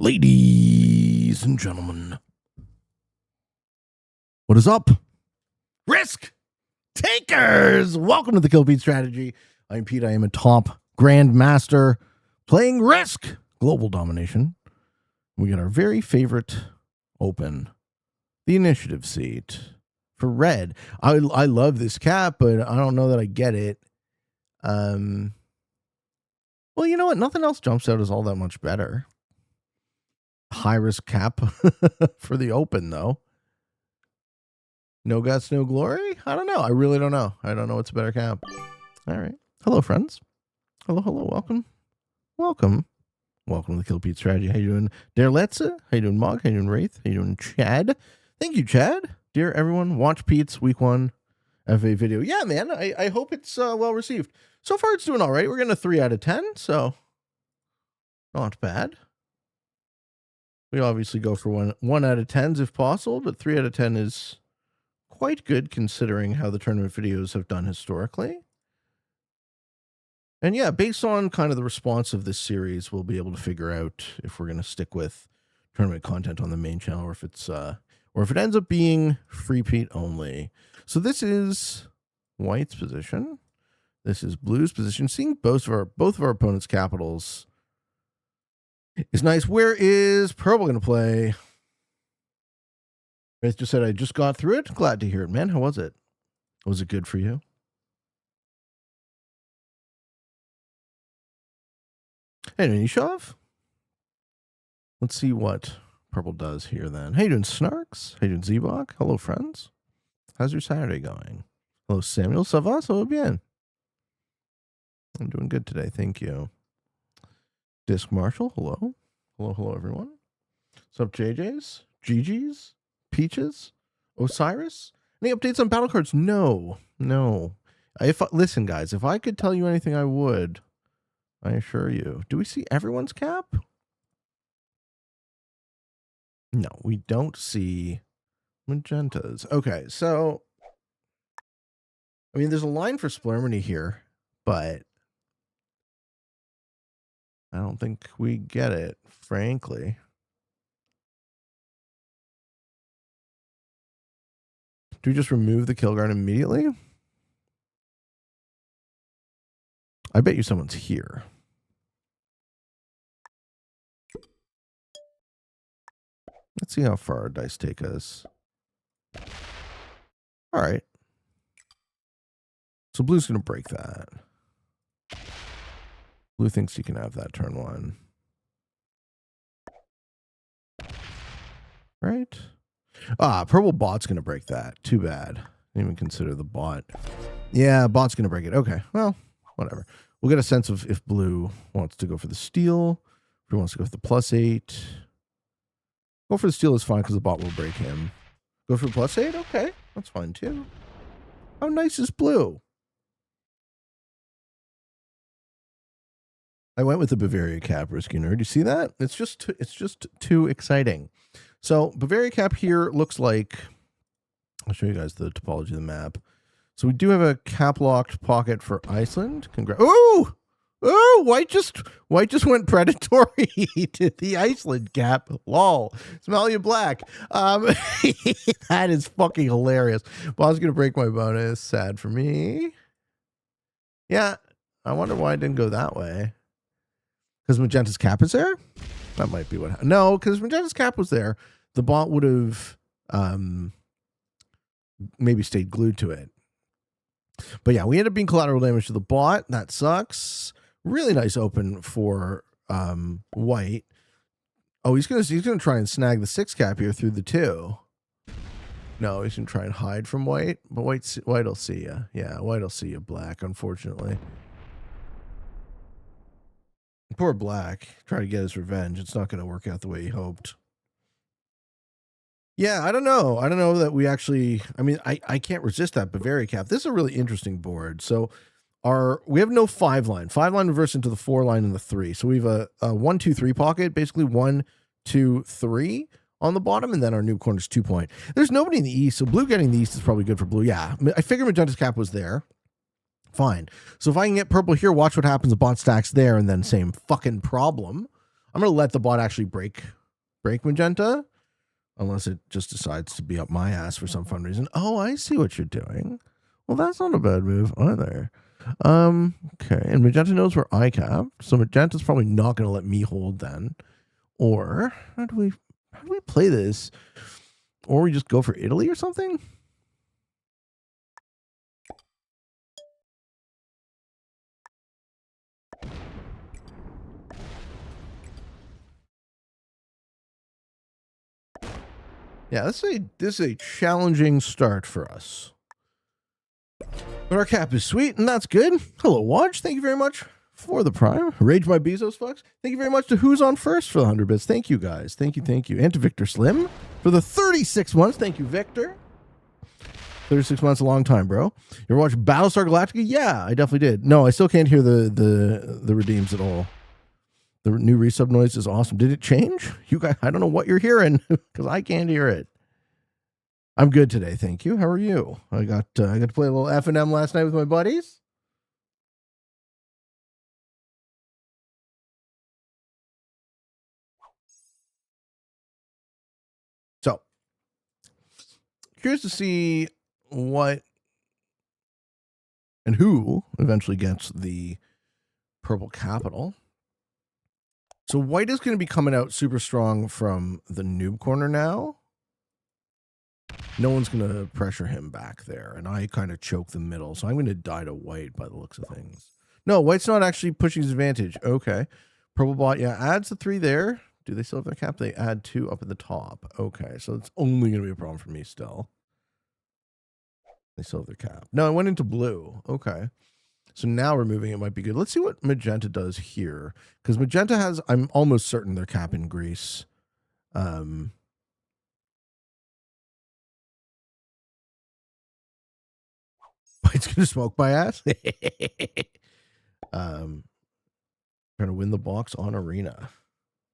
Ladies and gentlemen, what is up? Risk takers! Welcome to the Kill Beat Strategy. I'm Pete. I am a top grandmaster playing Risk Global Domination. We got our very favorite open, the initiative seat for red. I love this cap, but I don't know that I get it. Well, you know what? Nothing else jumps out as all that much better. High risk cap for the open, though. No guts, no glory? I don't know. I really don't know. I don't know what's a better cap. All right. Hello, friends. Hello. Welcome. Welcome to the Kill Pete Strategy. How you doing, Dare Letza? How you doing, Mog? How you doing, Wraith? How you doing, Chad? Thank you, Chad. Dear everyone, watch Pete's week 1 FA video. Yeah, man. I hope it's well received. So far, it's doing all right. We're getting a 3 out of 10, so not bad. We obviously go for one out of 10s if possible, but 3 out of 10 is quite good considering how the tournament videos have done historically. And yeah, based on kind of the response of this series, we'll be able to figure out if we're going to stick with tournament content on the main channel or if it's or if it ends up being free Pete only. So this is White's position. This is Blue's position. Seeing both of our opponents' capitals is nice. Where is Purple going to play? Wraith just said, I just got through it. Glad to hear it, man. How was it? Was it good for you? Hey, Nishov. Let's see what Purple does here then. How you doing, Snarks? How you doing, Zebok? Hello, friends. How's your Saturday going? Hello, Samuel. Ça va? Ça va bien? I'm doing good today. Thank you. Disc Marshall, hello. Hello, everyone. What's up, JJ's? GG's? Peaches? Osiris? Any updates on battle cards? No. Listen, guys, if I could tell you anything, I would. I assure you. Do we see everyone's cap? No, we don't see magentas. Okay, so, I mean, there's a line for Splermony here, but I don't think we get it, frankly. Do we just remove the kill guard immediately? I bet you someone's here. Let's see how far our dice take us. All right. So Blue's going to break that. Blue thinks he can have that turn 1. Right? Purple bot's going to break that. Too bad. Didn't even consider the bot. Yeah, bot's going to break it. Okay, well, whatever. We'll get a sense of if Blue wants to go for the steal. If he wants to go for the +8. Go for the steal is fine because the bot will break him. Go for the +8? Okay, that's fine too. How nice is Blue? I went with the Bavaria cap, Risky Nerd. You see that? It's just too exciting. So Bavaria cap here looks like, I'll show you guys the topology of the map. So we do have a cap locked pocket for Iceland. Congrats. Ooh! White just went predatory to the Iceland cap. Lol. Smell you black. That is fucking hilarious. Bot's gonna break my bonus. Sad for me. Yeah. I wonder why it didn't go that way. Because Magenta's cap is there? That might be what happened. No, because Magenta's cap was there. The bot would have maybe stayed glued to it. But yeah, we ended up being collateral damage to the bot. That sucks. Really nice open for White. Oh, he's gonna try and snag the 6 cap here through the 2. No, he's gonna try and hide from White. But White'll see you. Yeah, White'll see you, Black, unfortunately. Poor Black. Try to get his revenge. It's not going to work out the way he hoped. Yeah, I don't know. I don't know that we actually... I mean, I can't resist that Bavaria cap. This is a really interesting board. So we have no 5 line. 5 line reverse into the 4 line and the 3. So we have a 1, 2, 3 pocket. Basically 1, 2, 3 on the bottom. And then our new corner's 2 point. There's nobody in the East. So Blue getting the East is probably good for Blue. Yeah, I figured Magenta's cap was there. Fine. So if I can get Purple here, watch what happens. The bot stacks there, and then same fucking problem. I'm going to let the bot actually break magenta, unless it just decides to be up my ass for some fun reason. Oh, I see what you're doing. Well, that's not a bad move either. Okay, and magenta knows where I cap, so magenta's probably not going to let me hold then. Or how do we play this? Or we just go for Italy or something? Yeah, this is a challenging start for us. But our cap is sweet, and that's good. Hello, Watch. Thank you very much for the prime. Rage my Bezos fucks. Thank you very much to Who's on First for the 100 bits. Thank you, guys. Thank you. And to Victor Slim for the 36 months. Thank you, Victor. 36 months, a long time, bro. You ever watch Battlestar Galactica? Yeah, I definitely did. No, I still can't hear the redeems at all. The new resub noise is awesome. Did it change? You guys, I don't know what you're hearing because I can't hear it. I'm good today, thank you. How are you? I got to play a little F&M last night with my buddies. So, curious to see what and who eventually gets the purple capital. So white is going to be coming out super strong from the noob corner now. No one's going to pressure him back there, and I kind of choke the middle, so I'm going to die to white by the looks of things. No, white's not actually pushing his advantage. Okay. Purple bot, yeah, adds the 3 there. Do they still have their cap? They add 2 up at the top. Okay, so it's only going to be a problem for me still. They still have their cap. No, I went into blue. Okay. So now removing it might be good. Let's see what magenta does here. Because magenta has, I'm almost certain they're cap in Greece. White's going to smoke my ass. Trying to win the box on Arena.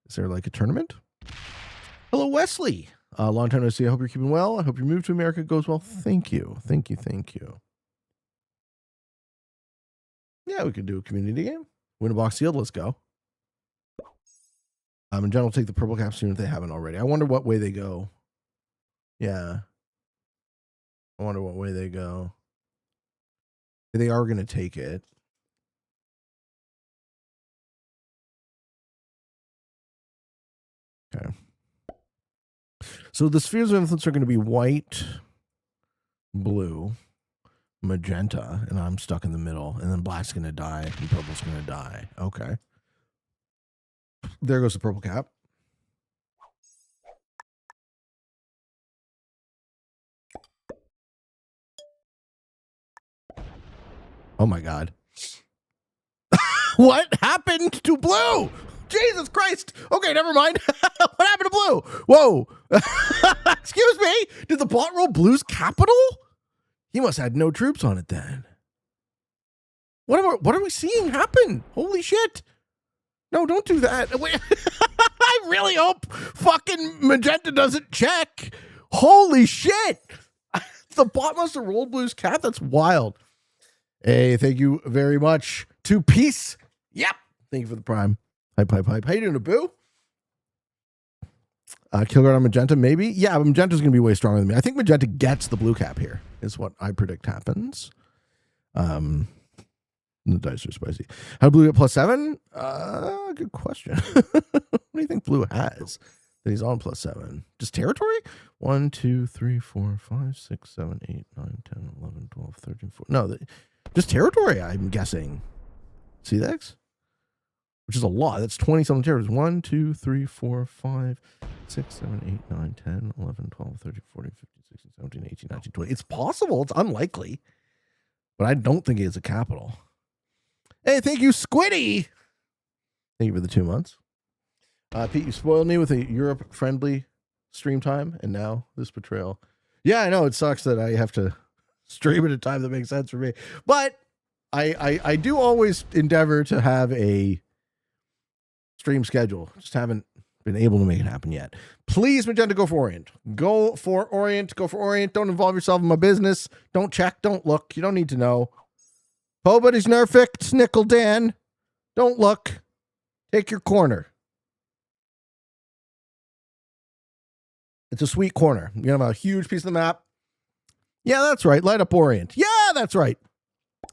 Is there like a tournament? Hello, Wesley. Long time no see. I hope you're keeping well. I hope your move to America goes well. Thank you. Yeah, we could do a community game. Win a box sealed. Let's go. In general, take the purple cap soon if they haven't already. I wonder what way they go. Yeah. I wonder what way they go. They are going to take it. Okay. So the spheres of influence are going to be white, blue, magenta, and I'm stuck in the middle. And then black's going to die, and purple's going to die. Okay. There goes the purple cap. Oh my God. What happened to blue? Jesus Christ. Okay, never mind. What happened to blue? Whoa. Excuse me. Did the bot roll blue's capital? He must have had no troops on it then. What are we seeing happen? Holy shit. No, don't do that. Wait. I really hope fucking magenta doesn't check. Holy shit. The bot must have rolled blue's cap. That's wild. Hey, thank you very much to Peace. Yep. Thank you for the prime. Hype. How you doing, Abu? Killguard on magenta, maybe? Yeah, but magenta's going to be way stronger than me. I think magenta gets the blue cap here, is what I predict happens. The dice are spicy. How blue get +7? Good question. What do you think blue has that he's on +7? Just territory? 1, 2, 3, 4, 5, 6, 7, 8, 9, 10, 11, 12, 13, 14. No, just territory, I'm guessing. See that? Which is a lot. That's 20-something territories. 1, 2, 3, 4, 5, 6, 7, 8, 9, 10, 11, 12, 13, 14, 15, 16, 17, 18, 19, 20. It's possible. It's unlikely. But I don't think he has a capital. Hey, thank you, Squiddy. Thank you for the 2 months. Pete, you spoiled me with a Europe-friendly stream time, and now this betrayal. Yeah, I know. It sucks that I have to stream at a time that makes sense for me. But I do always endeavor to have a stream schedule. Just haven't been able to make it happen yet. Please, magenta, go for Orient. Go for Orient. Don't involve yourself in my business. Don't check. Don't look. You don't need to know. Nobody's nerfed. Nickel Dan. Don't look. Take your corner. It's a sweet corner. You're going to have a huge piece of the map. Yeah, that's right. Light up Orient. Yeah, that's right.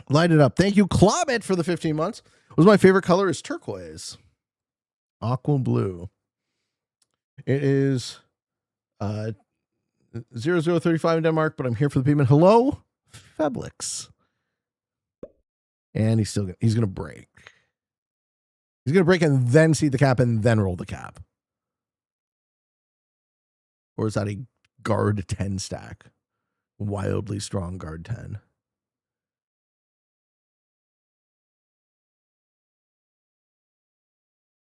Light it up. Thank you, Clobit, for the 15 months. Was my favorite color is turquoise. Aqua blue. It is 0035 in Denmark, but I'm here for the payment. Hello, Feblix. And he's going to break. He's going to break and then seed the cap and then roll the cap. Or is that a guard 10 stack? Wildly strong guard 10.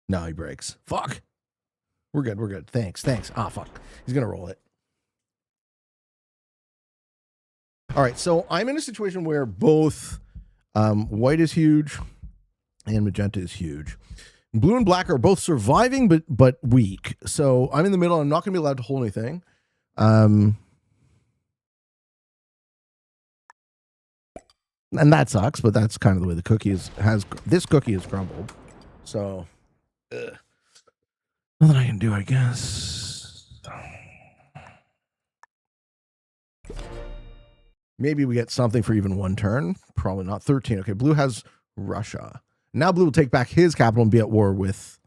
No, he breaks. Fuck. We're good. Thanks. Ah, fuck. He's going to roll it. All right, so I'm in a situation where both white is huge and magenta is huge. Blue and black are both surviving, but weak. So I'm in the middle. I'm not going to be allowed to hold anything. And that sucks, but that's kind of the way the cookie this cookie is crumbled. So, nothing I can do, I guess. Maybe we get something for even one turn. Probably not. 13. Okay, blue has Russia. Now blue will take back his capital and be at war with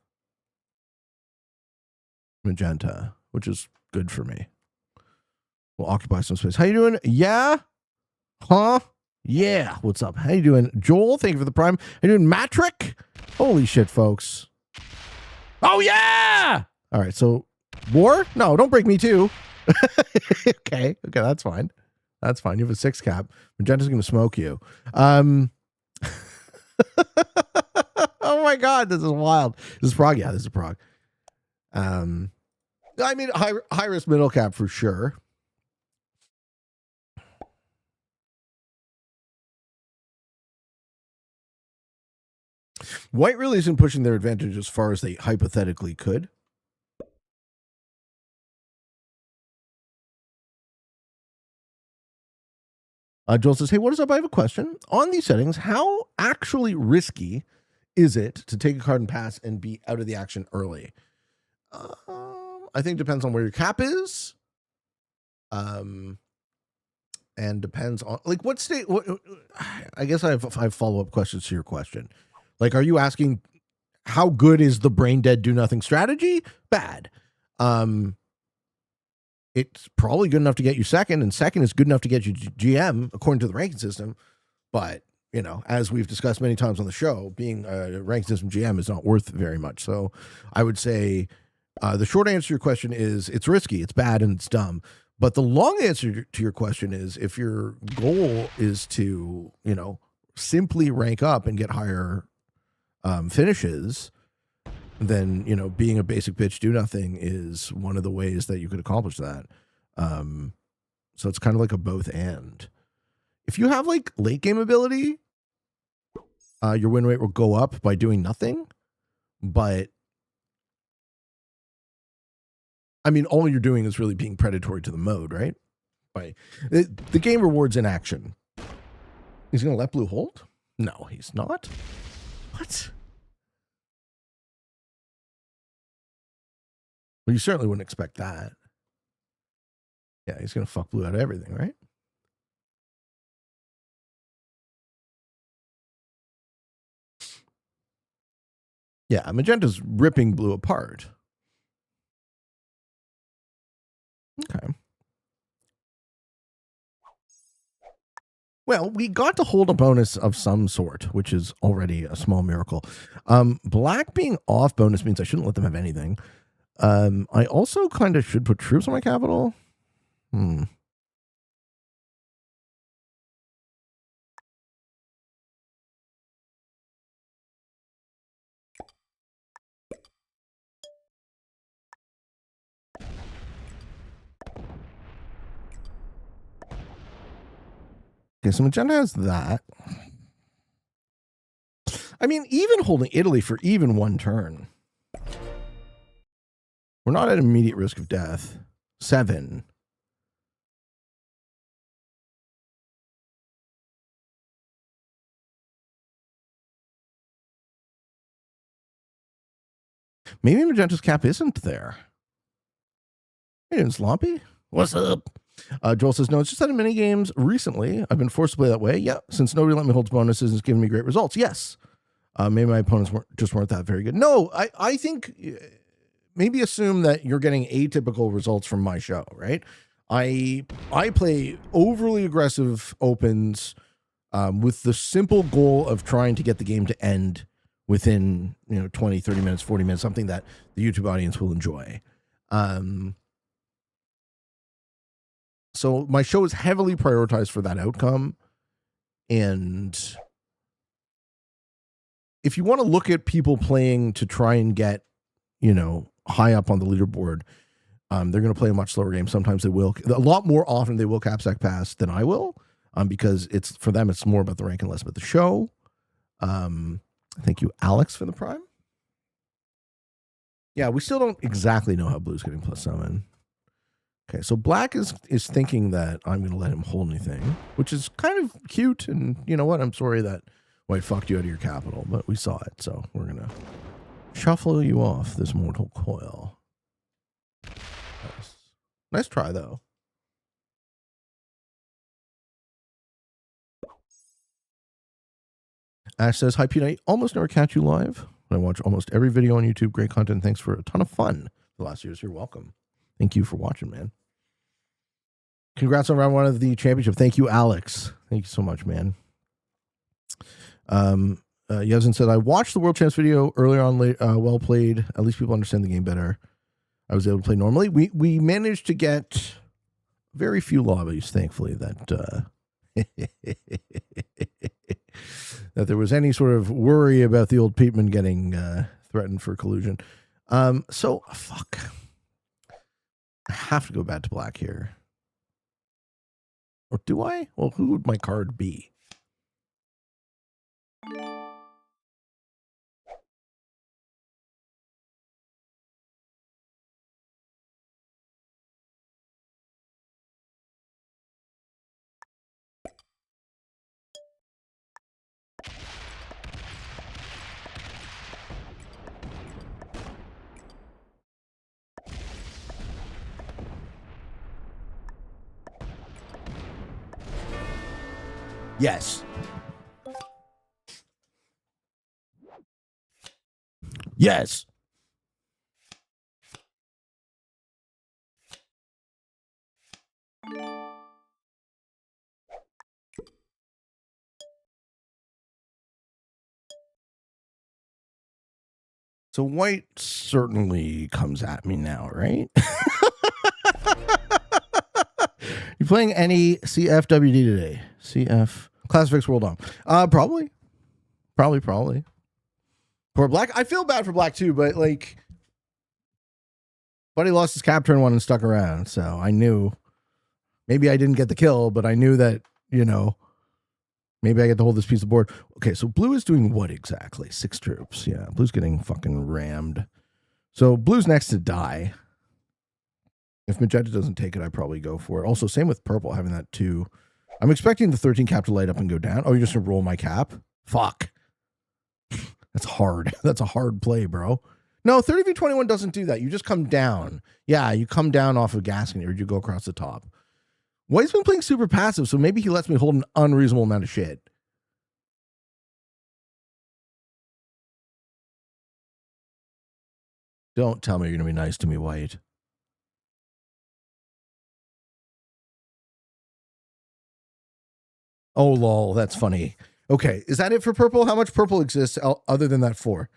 magenta, which is good for me. We'll occupy some space. How you doing? Yeah? Huh? Yeah. What's up? How you doing? Joel, thank you for the prime. How you doing? Matrick? Holy shit, folks. Oh, yeah! All right, so war? No, don't break me too. Okay, that's fine. That's fine. You have a 6 cap. Magenta's going to smoke you. Oh my God, this is wild. This is Prague. Yeah, this is Prague. I mean, high risk middle cap for sure. White really isn't pushing their advantage as far as they hypothetically could. Joel says, hey, what is up? I have a question. On these settings, how actually risky is it to take a card and pass and be out of the action early? I think it depends on where your cap is. And depends on, like, what state. I guess I have follow-up questions to your question. Like, are you asking how good is the brain dead do nothing strategy? Bad. It's probably good enough to get you second, and second is good enough to get you GM according to the ranking system. But, you know, as we've discussed many times on the show, being a ranking system GM is not worth very much. So I would say the short answer to your question is it's risky, it's bad, and it's dumb. But the long answer to your question is if your goal is to, you know, simply rank up and get higher finishes, then, you know, being a basic bitch do nothing is one of the ways that you could accomplish that. So it's kind of like a both and. If you have like late game ability, your win rate will go up by doing nothing. But I mean, all you're doing is really being predatory to the mode, right? The game rewards inaction. He's going to let blue hold? No, he's not. What? Well, you certainly wouldn't expect that. Yeah, he's going to fuck blue out of everything, right? Yeah, magenta's ripping blue apart. Okay. Well, we got to hold a bonus of some sort, which is already a small miracle. Black being off bonus means I shouldn't let them have anything. I also kind of should put troops on my capital. Okay, so magenta has that. I mean, even holding Italy for even one turn. We're not at immediate risk of death. 7. Maybe magenta's cap isn't there. Hey, doing, Sloppy? What's up? Joel says, no, it's just that in many games recently, I've been forced to play that way. Yeah, since nobody let me hold bonuses, it's given me great results. Yes. Maybe my opponents weren't that very good. No, I think maybe assume that you're getting atypical results from my show, right? I play overly aggressive opens with the simple goal of trying to get the game to end within 20, 30 minutes, 40 minutes, something that the YouTube audience will enjoy. So my show is heavily prioritized for that outcome. And if you want to look at people playing to try and get, high up on the leaderboard, they're going to play a much slower game. Sometimes they will, a lot more often they will capsack pass than I will, because it's for them, it's more about the rank and less about the show. Thank you, Alex, for the prime. Yeah, we still don't exactly know how Blue's getting plus summon. Okay, so Black is thinking that I'm going to let him hold anything, which is kind of cute. And you know what? I'm sorry that White fucked you out of your capital, but we saw it, so we're going to shuffle you off this mortal coil. Nice try, though. Ash says, hi, Pete. I almost never catch you live, but I watch almost every video on YouTube. Great content. Thanks for a ton of fun the last years. You're welcome. Thank you for watching, man. Congrats on round one of the championship. Thank you, Alex. Thank you so much, man. Yevzin said, I watched the World Champs video earlier on. Well played. At least people understand the game better. I was able to play normally. We managed to get very few lobbies, thankfully, that that there was any sort of worry about the old Peteman getting threatened for collusion. So, fuck. I have to go back to Black here. Or do I? Well, who would my card be? Yes. Yes. So White certainly comes at me now, right? You playing any CFWD today? CF Classic World Dom? Probably. For Black, I feel bad for Black too, but like, Buddy lost his cap turn one and stuck around, so I knew. Maybe I didn't get the kill, but I knew that maybe I get to hold this piece of board. Okay, so Blue is doing what exactly? 6 troops. Yeah, Blue's getting fucking rammed. So Blue's next to die. If Magenta doesn't take it, I probably go for it. Also, same with Purple, having that 2. I'm expecting the 13 cap to light up and go down. Oh, you're just going to roll my cap? Fuck. That's hard. That's a hard play, bro. No, 30v21 doesn't do that. You just come down. Yeah, you come down off of Gaskin, or you go across the top. White's been playing super passive, so maybe he lets me hold an unreasonable amount of shit. Don't tell me you're going to be nice to me, White. Oh, lol, that's funny. Okay, is that it for Purple? How much Purple exists other than that 4?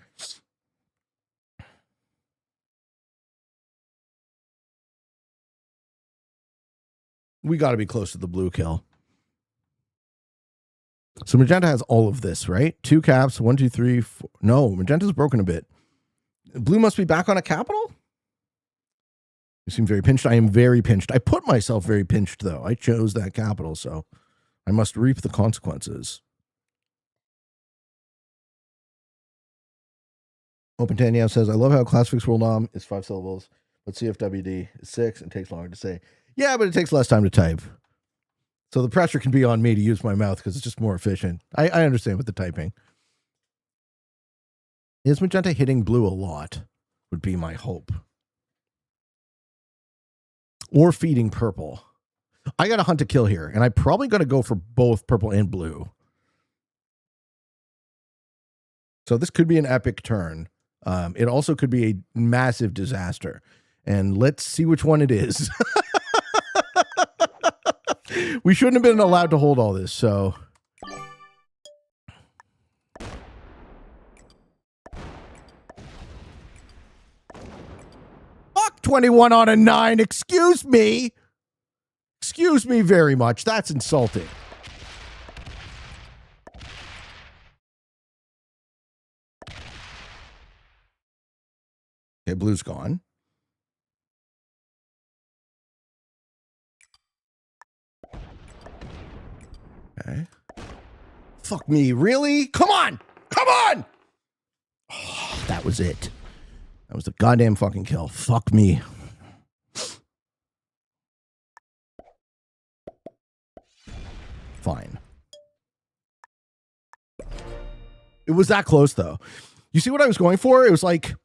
We got to be close to the Blue kill. So Magenta has all of this, right? 2 caps, 1, 2, 3, 4. No, Magenta's broken a bit. Blue must be back on a capital? You seem very pinched. I am very pinched. I put myself very pinched, though. I chose that capital, so I must reap the consequences. Open Tanya says, I love how Classics World Dom is 5 syllables, but CFWD is 6 and takes longer to say. Yeah, but it takes less time to type. So the pressure can be on me to use my mouth because it's just more efficient. I understand with the typing. Is Magenta hitting Blue a lot? Would be my hope. or feeding purple. I got to hunt a kill here, and I probably got to go for both purple and blue. So this could be an epic turn. It also could be a massive disaster. And let's see which one it is. We shouldn't have been allowed to hold all this, so... Fuck 21 on a 9, excuse me! Excuse me very much, that's insulting. Okay, blue's gone. Okay. Fuck me, really? Come on! Come on! Oh, that was it. That was the goddamn fucking kill. Fuck me. Fine. It was that close, though. You see what I was going for? It was like,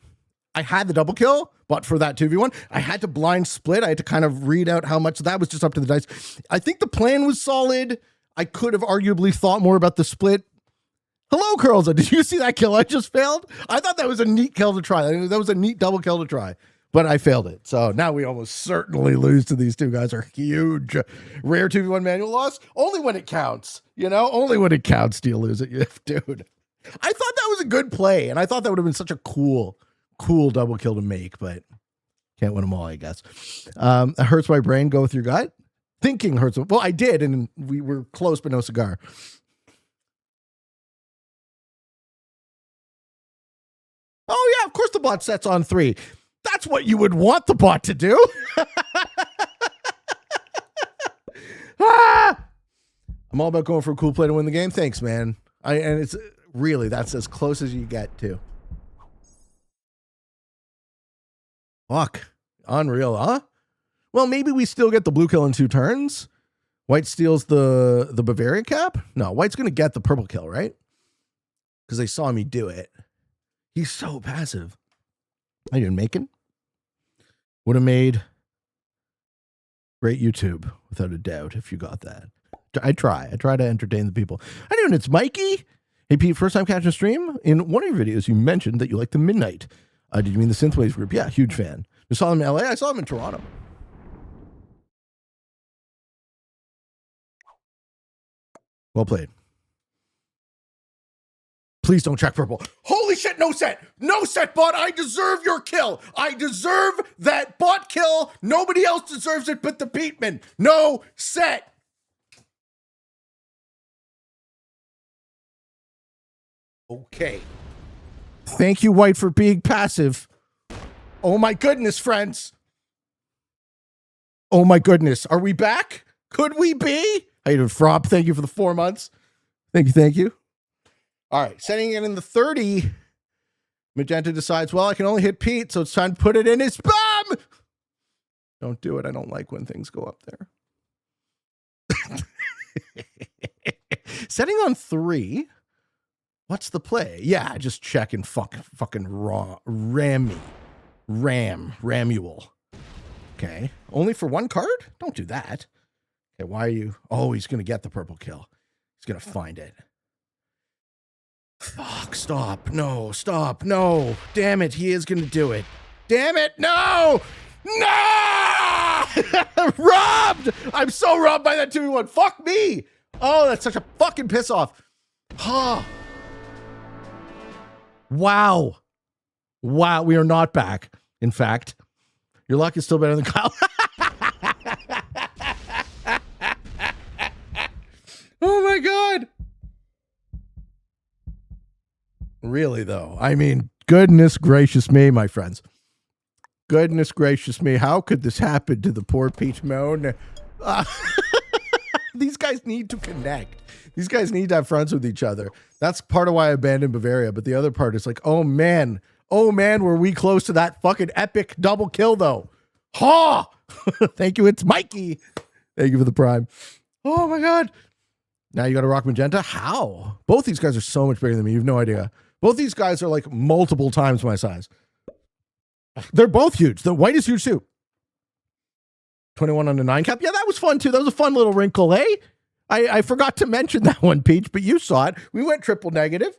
I had the double kill, but for that 2v1, I had to blind split. I had to kind of read out how much that was just up to the dice. I think the plan was solid. I could have arguably thought more about the split. Hello, Curlza. Did you see that kill I just failed? I thought that was a neat kill to try. That was a neat double kill to try, but I failed it. So now we almost certainly lose to these two guys. Are huge. Rare 2v1 manual loss. Only when it counts. You know, only when it counts do you lose it, dude. I thought that was a good play, and I thought that would have been such a cool double kill to make, but can't win them all, I guess. It hurts my brain. Go with your gut. Thinking hurts. Well, I did, and we were close, but no cigar. Oh, yeah, of course the bot sets on 3. That's what you would want the bot to do. Ah! I'm all about going for a cool play to win the game. Thanks, man. And it's really, that's as close as you get to. Fuck. Unreal, huh? Well, maybe we still get the blue kill in 2 turns. White steals the Bavarian cap? No, White's going to get the purple kill, right? Because they saw me do it. He's so passive. I didn't make it. Would have made great YouTube, without a doubt, if you got that. I try to entertain the people. How you doing? It's Mikey. Hey, Pete, first time catching a stream. In one of your videos, you mentioned that you like the Midnight. Did you mean the Synthwaves group? Yeah, huge fan. You saw them in LA? I saw them in Toronto. Well played. Please don't check purple. Holy shit, no set. No set, bot. I deserve your kill. I deserve that bot kill. Nobody else deserves it but the Peteman. No set. Okay. Thank you, White, for being passive. Oh my goodness, friends. Oh my goodness. Are we back? Could we be? How you doing, Frop? Thank you for the 4 months. Thank you. All right, setting it in the 30. Magenta decides, well, I can only hit Pete, so it's time to put it in his bum. Don't do it. I don't like when things go up there. Setting on 3. What's the play? Yeah, just check and fucking Ramuel. Okay, only for 1 card? Don't do that. Okay, why are you? Oh, he's gonna get the purple kill. He's gonna find it. Fuck, stop. No, stop. No. Damn it, he is gonna do it. Damn it, no! No! Robbed! I'm so robbed by that 2v1. Fuck me! Oh, that's such a fucking piss off. Huh. Wow. Wow, we are not back. In fact, your luck is still better than Kyle. Oh my God. Really, though? I mean, goodness gracious me, my friends. Goodness gracious me. How could this happen to the poor Peach Moan? These guys need to connect. These guys need to have friends with each other. That's part of why I abandoned Bavaria. But the other part is like, oh man, were we close to that fucking epic double kill, though? Ha! Thank you. It's Mikey. Thank you for the prime. Oh my God. Now you got to rock Magenta? How? Both these guys are so much bigger than me. You have no idea. Both these guys are like multiple times my size. They're both huge. The White is huge too. 21 on the 9 cap. Yeah, that was fun too. That was a fun little wrinkle, eh? I forgot to mention that one, Peach, but you saw it. We went triple negative.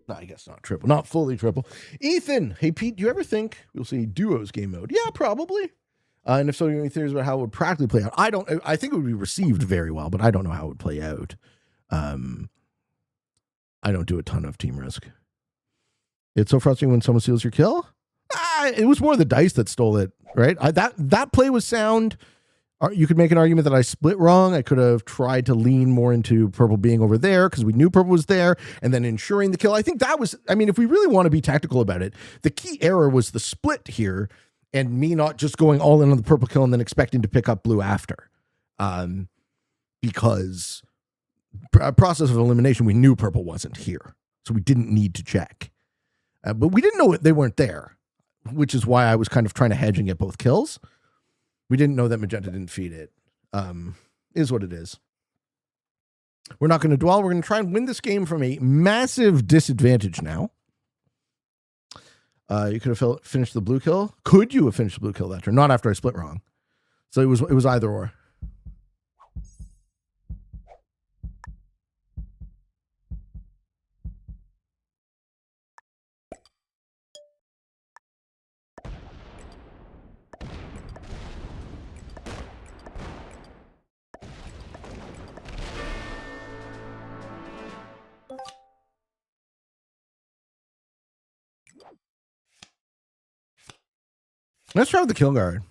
No, I guess not triple, not fully triple. Ethan, hey Pete, do you ever think we'll see duos game mode? Yeah, probably. And if so, you have any theories about how it would practically play out? I think it would be received very well, but I don't know how it would play out. I don't do a ton of team Risk. It's so frustrating when someone steals your kill. It was more the dice that stole it, right? That play was sound. You could make an argument that I split wrong. I could have tried to lean more into purple being over there because we knew purple was there and then ensuring the kill. I think that was, I mean, if we really want to be tactical about it, the key error was the split here and me not just going all in on the purple kill and then expecting to pick up blue after. Because process of elimination, we knew purple wasn't here. So we didn't need to check. But we didn't know they weren't there, which is why I was kind of trying to hedge and get both kills. We didn't know that magenta didn't feed it. Is what it is. We're not going to dwell. We're going to try and win this game from a massive disadvantage now. You could have finished the blue kill. Could you have finished the blue kill that turn? Not after I split wrong. So it was either or. Let's try with the kill guard.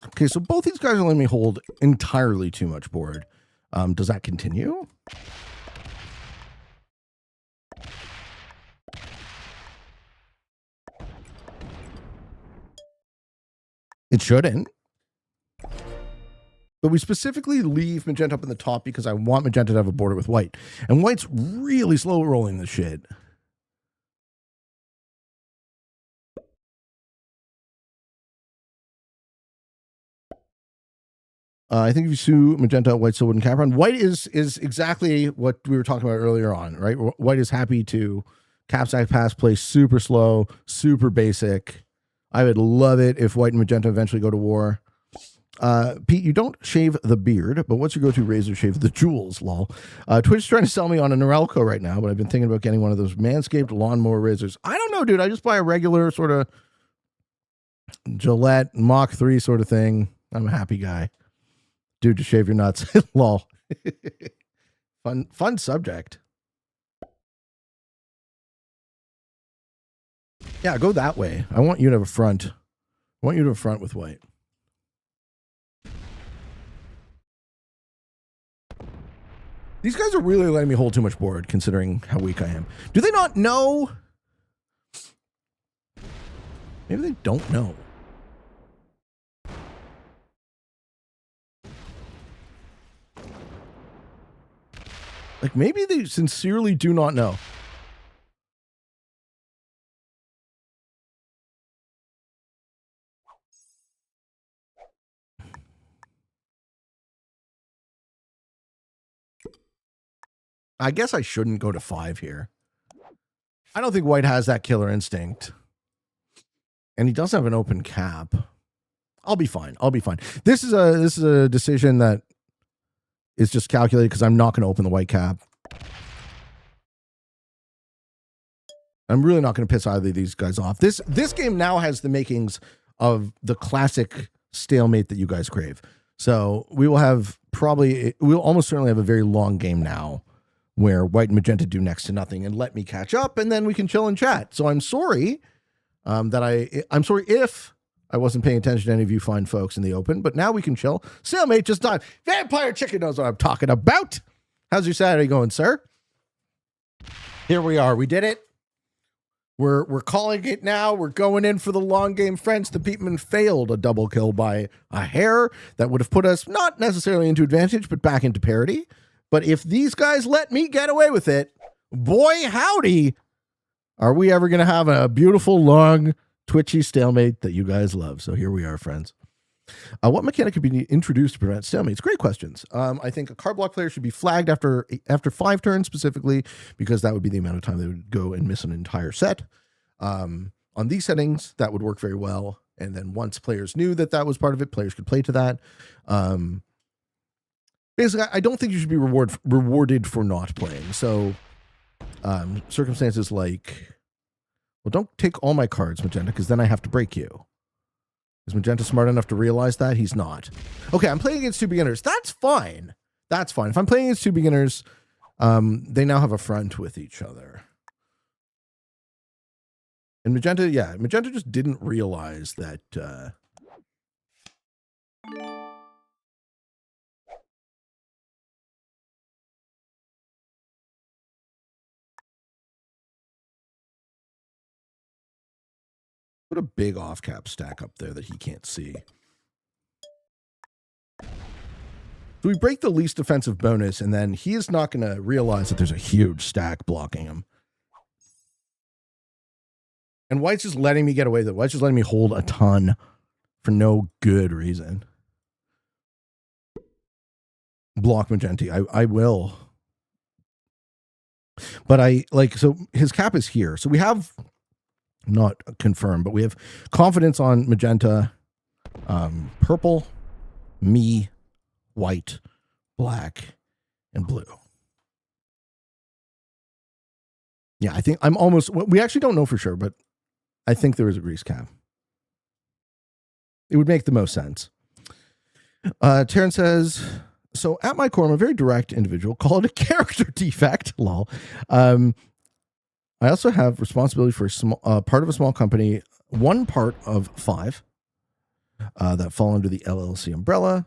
Okay, so both these guys are letting me hold entirely too much board. Does that continue? It shouldn't. But we specifically leave magenta up in the top because I want magenta to have a border with white. And white's really slow at rolling this shit. I think if you sue magenta, white still wouldn't cap on. White is exactly what we were talking about earlier on, right? White is happy to capsack pass, play super slow, super basic. I would love it if white and magenta eventually go to war. Pete, you don't shave the beard, but what's your go-to razor shave? The jewels, lol. Twitch is trying to sell me on a Norelco right now, but I've been thinking about getting one of those Manscaped lawnmower razors. I don't know, dude. I just buy a regular sort of Gillette Mach 3 sort of thing. I'm a happy guy. Dude, to shave your nuts. Lol. Fun subject. Yeah, go that way. I want you to have a front. I want you to have a front with white. These guys are really letting me hold too much board, considering how weak I am. Do they not know? Maybe they don't know. Like, maybe they sincerely do not know. I guess I shouldn't go to 5 here. I don't think white has that killer instinct. And he does have an open cap. I'll be fine. I'll be fine. This is a decision that is just calculated because I'm not going to open the white cap. I'm really not going to piss either of these guys off. This game now has the makings of the classic stalemate that you guys crave. So we'll almost certainly have a very long game now where white and magenta do next to nothing and let me catch up, and then we can chill and chat. So I'm sorry I'm sorry if I wasn't paying attention to any of you fine folks in the open, but now we can chill. Stalemate just died. Vampire Chicken knows what I'm talking about. How's your Saturday going, sir? Here we are. We did it. We're calling it now. We're going in for the long game, friends. The Peatman failed a double kill by a hair that would have put us not necessarily into advantage, but back into parity. But if these guys let me get away with it, boy, howdy, are we ever going to have a beautiful, long, twitchy stalemate that you guys love. So here we are, friends. What mechanic could be introduced to prevent stalemates? Great questions. I think a card block player should be flagged after 5 turns specifically, because that would be the amount of time they would go and miss an entire set. On these settings, that would work very well. And then once players knew that that was part of it, players could play to that. Basically, I don't think you should be rewarded for not playing. So circumstances like, well, don't take all my cards, Magenta, because then I have to break you. Is Magenta smart enough to realize that? He's not. Okay, I'm playing against 2 beginners. That's fine. That's fine. If I'm playing against 2 beginners, they now have a front with each other. And Magenta just didn't realize that. Put a big off-cap stack up there that he can't see. So we break the least offensive bonus, and then he is not going to realize that there's a huge stack blocking him. And White's just letting me get away with it. White's just letting me hold a ton for no good reason. Block Magenta. I will. But so his cap is here. So we have, not confirmed, but we have confidence on Magenta, purple, me, white, black, and blue. Yeah, I think I'm almost, we actually don't know for sure, but I think there is a grease cap. It would make the most sense. Terrence says, so at my core, I'm a very direct individual. Call it a character defect. Lol. I also have responsibility for a small part of a small company, one part of 5 that fall under the LLC umbrella.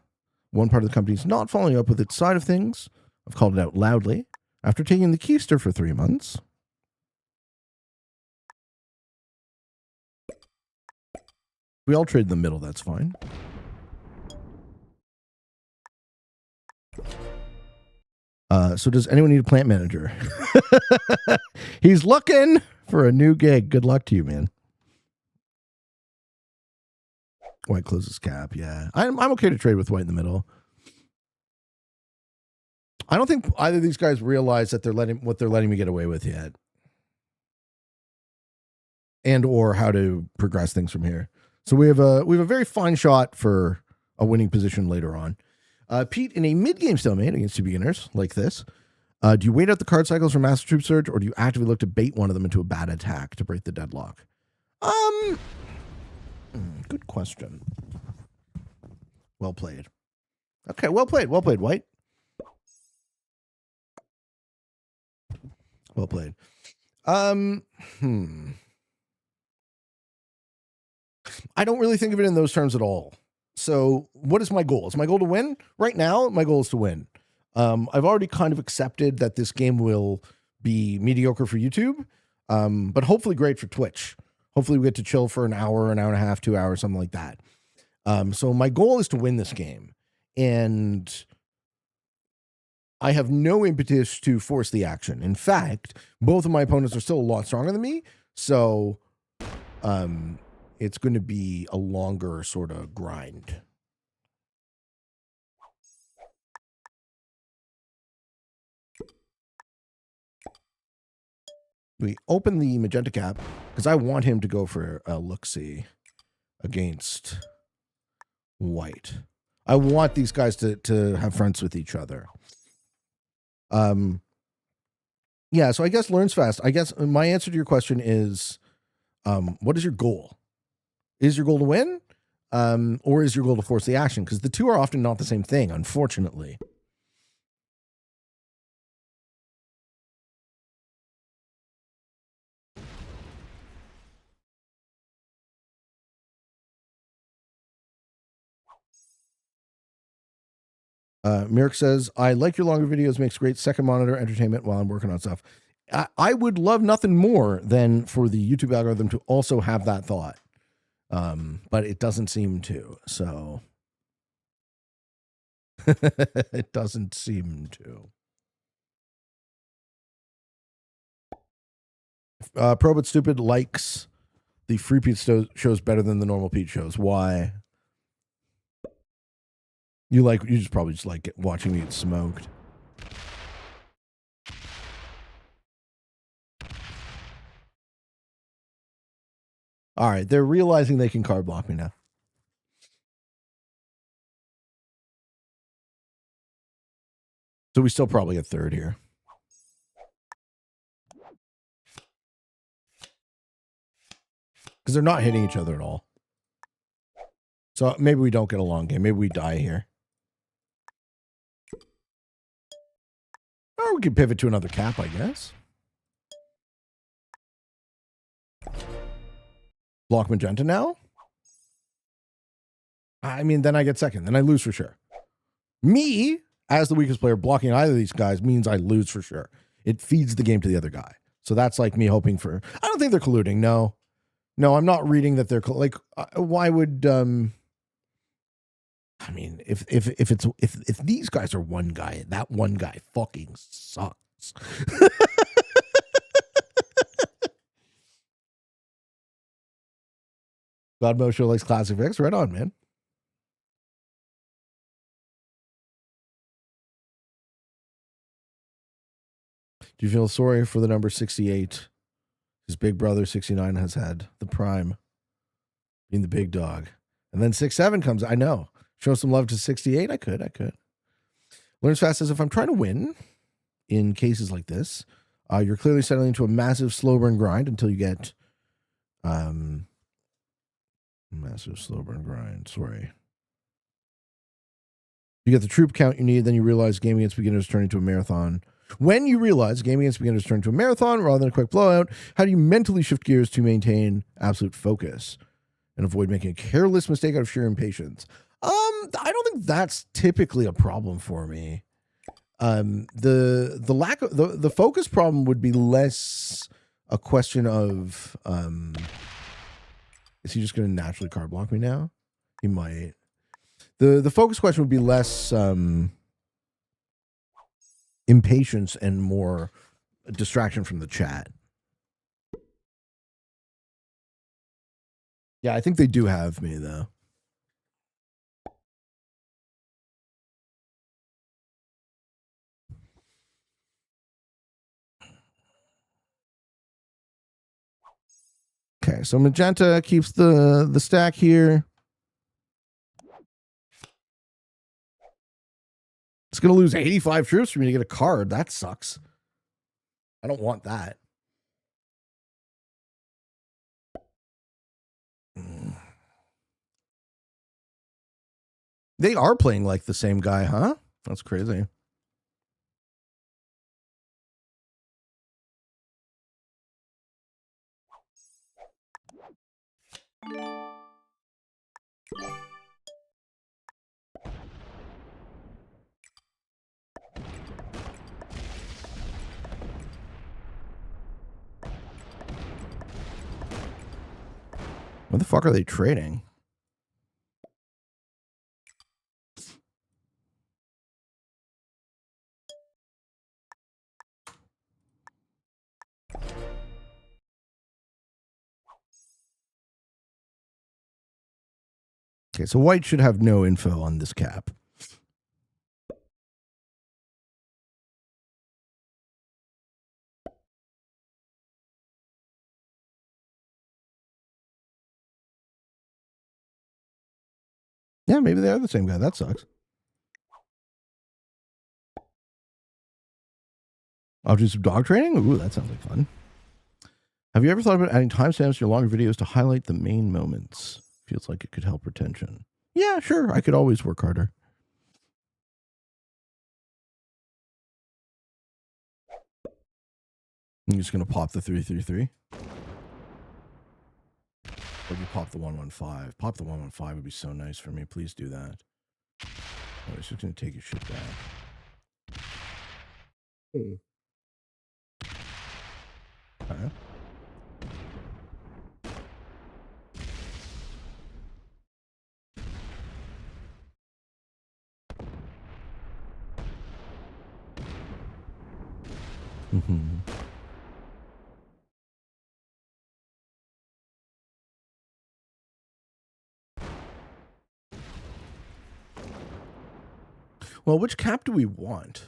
One part of the company is not following up with its side of things. I've called it out loudly. After taking the keister for 3 months. We all trade in the middle, that's fine. So does anyone need a plant manager? He's looking for a new gig. Good luck to you, man. White closes cap, yeah. I'm okay to trade with White in the middle. I don't think either of these guys realize that they're letting me get away with yet. And or how to progress things from here. So we have a very fine shot for a winning position later on. Pete, in a mid-game stalemate against 2 beginners like this, do you wait out the card cycles for Master Troop Surge, or do you actively look to bait one of them into a bad attack to break the deadlock? Good question. Well played. Okay, well played, White. Well played. I don't really think of it in those terms at all. So what is my goal? Is my goal to win? Right now, my goal is to win. I've already kind of accepted that this game will be mediocre for YouTube, but hopefully great for Twitch. Hopefully we get to chill for an hour and a half, 2 hours, something like that. So my goal is to win this game. And I have no impetus to force the action. In fact, both of my opponents are still a lot stronger than me. So it's going to be a longer sort of grind. We open the Magenta cap because I want him to go for a look-see against White. I want these guys to have fronts with each other. Yeah, so I guess learns fast. I guess my answer to your question is, what is your goal? Is your goal to win? Or is your goal to force the action? Because the two are often not the same thing, unfortunately. Mirk says, I like your longer videos, makes great second monitor entertainment while I'm working on stuff. I would love nothing more than for the YouTube algorithm to also have that thought. But it doesn't seem to, so. It doesn't seem to. Pro But Stupid likes the Free Pete shows better than the normal Pete shows. Why? You just probably just like watching me get smoked. All right, they're realizing they can card block me now. So we still probably get third here. Because they're not hitting each other at all. So maybe we don't get a long game. Maybe we die here. Or we could pivot to another cap, I guess. Block magenta now? I mean, then I get second. Then I lose for sure. Me, as the weakest player, blocking either of these guys means I lose for sure. It feeds the game to the other guy. So that's like me hoping for... I don't think they're colluding, no. No, I'm not reading that they're... Like, why would... I mean, if these guys are one guy, that one guy fucking sucks. God Motion likes classic Vicks. Right on, man. Do you feel sorry for the number 68? His big brother 69 has had the prime, being the big dog. And then 6-7 comes. I know. Show some love to 68. I could. Learns fast says, if I'm trying to win in cases like this, you're clearly settling into a massive slow burn grind until you get massive slow burn grind. Sorry. You get the troop count you need, then you realize game against beginners turn into a marathon. When you realize game against beginners turn into a marathon rather than a quick blowout, how do you mentally shift gears to maintain absolute focus and avoid making a careless mistake out of sheer impatience? I don't think that's typically a problem for me. The lack of the focus problem would be less a question of is he just going to naturally card block me now? He might. The focus question would be less impatience and more distraction from the chat. Yeah, I think they do have me though. Okay, so magenta keeps the stack here. It's going to lose 85 troops for me to get a card. That sucks. I don't want that. They are playing like the same guy, huh? That's crazy. What the fuck are they trading? Okay, so white should have no info on this cap. Yeah, maybe they are the same guy. That sucks. I'll do some dog training? Ooh, that sounds like fun. Have you ever thought about adding timestamps to your longer videos to highlight the main moments? Feels like it could help retention. Yeah, sure. I could always work harder. I'm just going to pop the 333. Or you pop the 115. Pop the 115 would be so nice for me. Please do that. Oh, it's just going to take your shit back. Okay. Mm-hmm. Well, which cap do we want?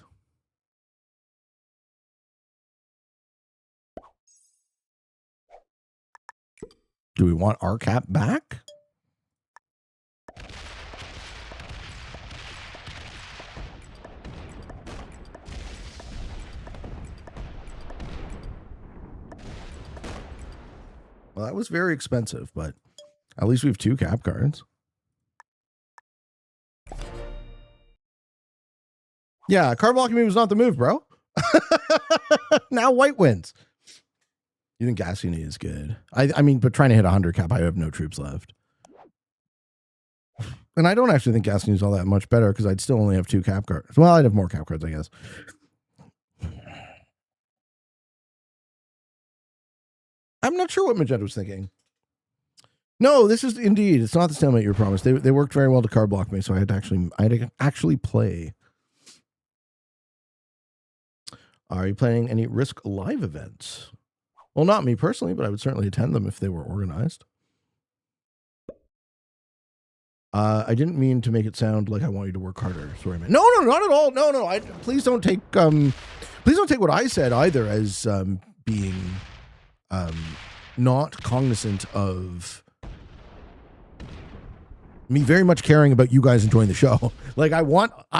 Do we want our cap back? Well, that was very expensive, but at least we have 2 cap cards. Yeah, card blocking me was not the move, bro. Now white wins. You think Gascony is good? I mean, but trying to hit 100 cap, I have no troops left. And I don't actually think Gascony is all that much better because I'd still only have 2 cap cards. Well, I'd have more cap cards, I guess. I'm not sure what Magenta was thinking. No, this is indeed. It's not the stalemate you were promised. They worked very well to card block me, so I had to actually play. Are you planning any Risk live events? Well, not me personally, but I would certainly attend them if they were organized. I didn't mean to make it sound like I want you to work harder. Sorry, man. No, not at all. No. Please don't take what I said either as being not cognizant of me very much caring about you guys enjoying the show. Like I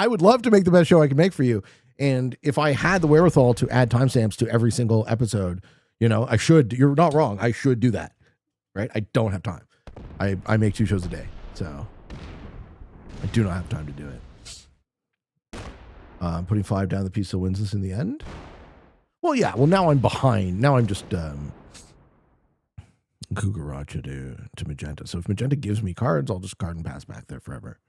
would love to make the best show I can make for you. And if I had the wherewithal to add timestamps to every single episode, I should. You're not wrong. I should do that, right? I don't have time. I make 2 shows a day, so I do not have time to do it. Putting 5 down the piece that wins us in the end. Well, yeah. Well, now I'm behind. Now I'm just Kugaracha to Magenta. So if Magenta gives me cards, I'll just card and pass back there forever.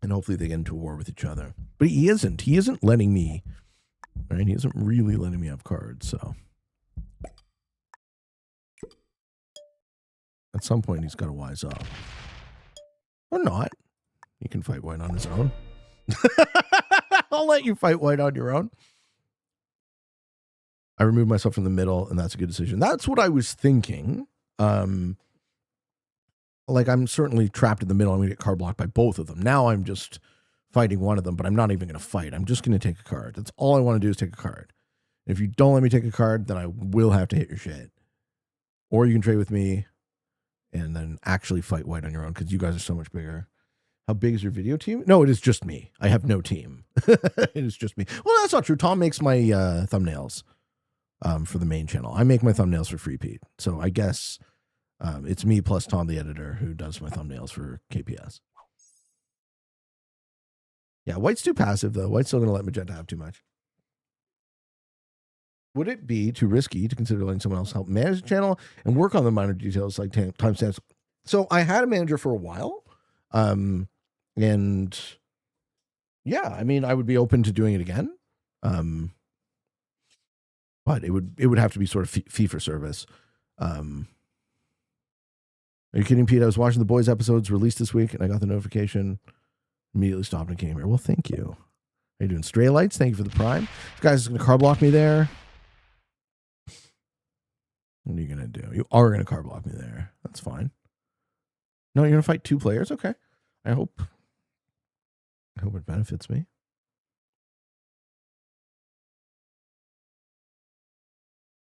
And hopefully they get into a war with each other. But he isn't. He isn't letting me. Right? He isn't really letting me have cards. So at some point he's got to wise up. Or not. He can fight white on his own. I'll let you fight white on your own. I removed myself from the middle, and that's a good decision. That's what I was thinking. Like I'm certainly trapped in the middle. I'm going to get card blocked by both of them. Now I'm just fighting one of them, but I'm not even going to fight. I'm just going to take a card. That's all I want to do is take a card. If you don't let me take a card, then I will have to hit your shit. Or you can trade with me and then actually fight white on your own because you guys are so much bigger. How big is your video team? No, it is just me. I have no team. It is just me. Well, that's not true. Tom makes my thumbnails for the main channel. I make my thumbnails for Free Pete. So I guess it's me plus Tom, the editor, who does my thumbnails for KPS. Yeah, white's too passive, though. White's still going to let Magenta have too much. Would it be too risky to consider letting someone else help manage the channel and work on the minor details like timestamps? So I had a manager for a while. And yeah, I mean, I would be open to doing it again. But it would have to be sort of fee for service. Are you kidding, Pete? I was watching the Boys episodes released this week and I got the notification, immediately stopped and came here. Well, thank you. How you doing? Stray Lights, thank you for the prime. This guy's going to card block me there. What are you going to do? You are going to card block me there. That's fine. No, you're going to fight 2 players? Okay. I hope it benefits me.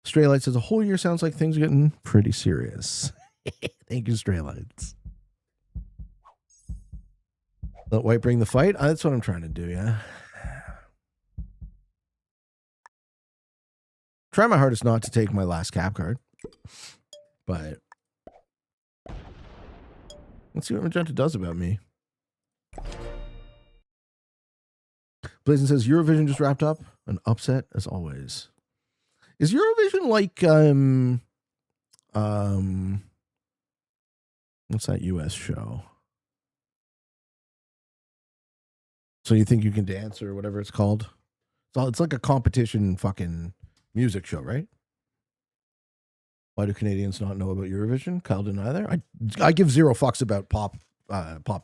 Stray Lights says a whole year sounds like things are getting pretty serious. Thank you, Stray Lights. Let white bring the fight? That's what I'm trying to do, yeah. Try my hardest not to take my last cap card. But let's see what Magenta does about me. Blazin says Eurovision just wrapped up. An upset as always. Is Eurovision like what's that US show? So you think you can dance or whatever it's called? So it's like a competition fucking music show, right? Why do Canadians not know about Eurovision? Kyle didn't either. I give 0 fucks about pop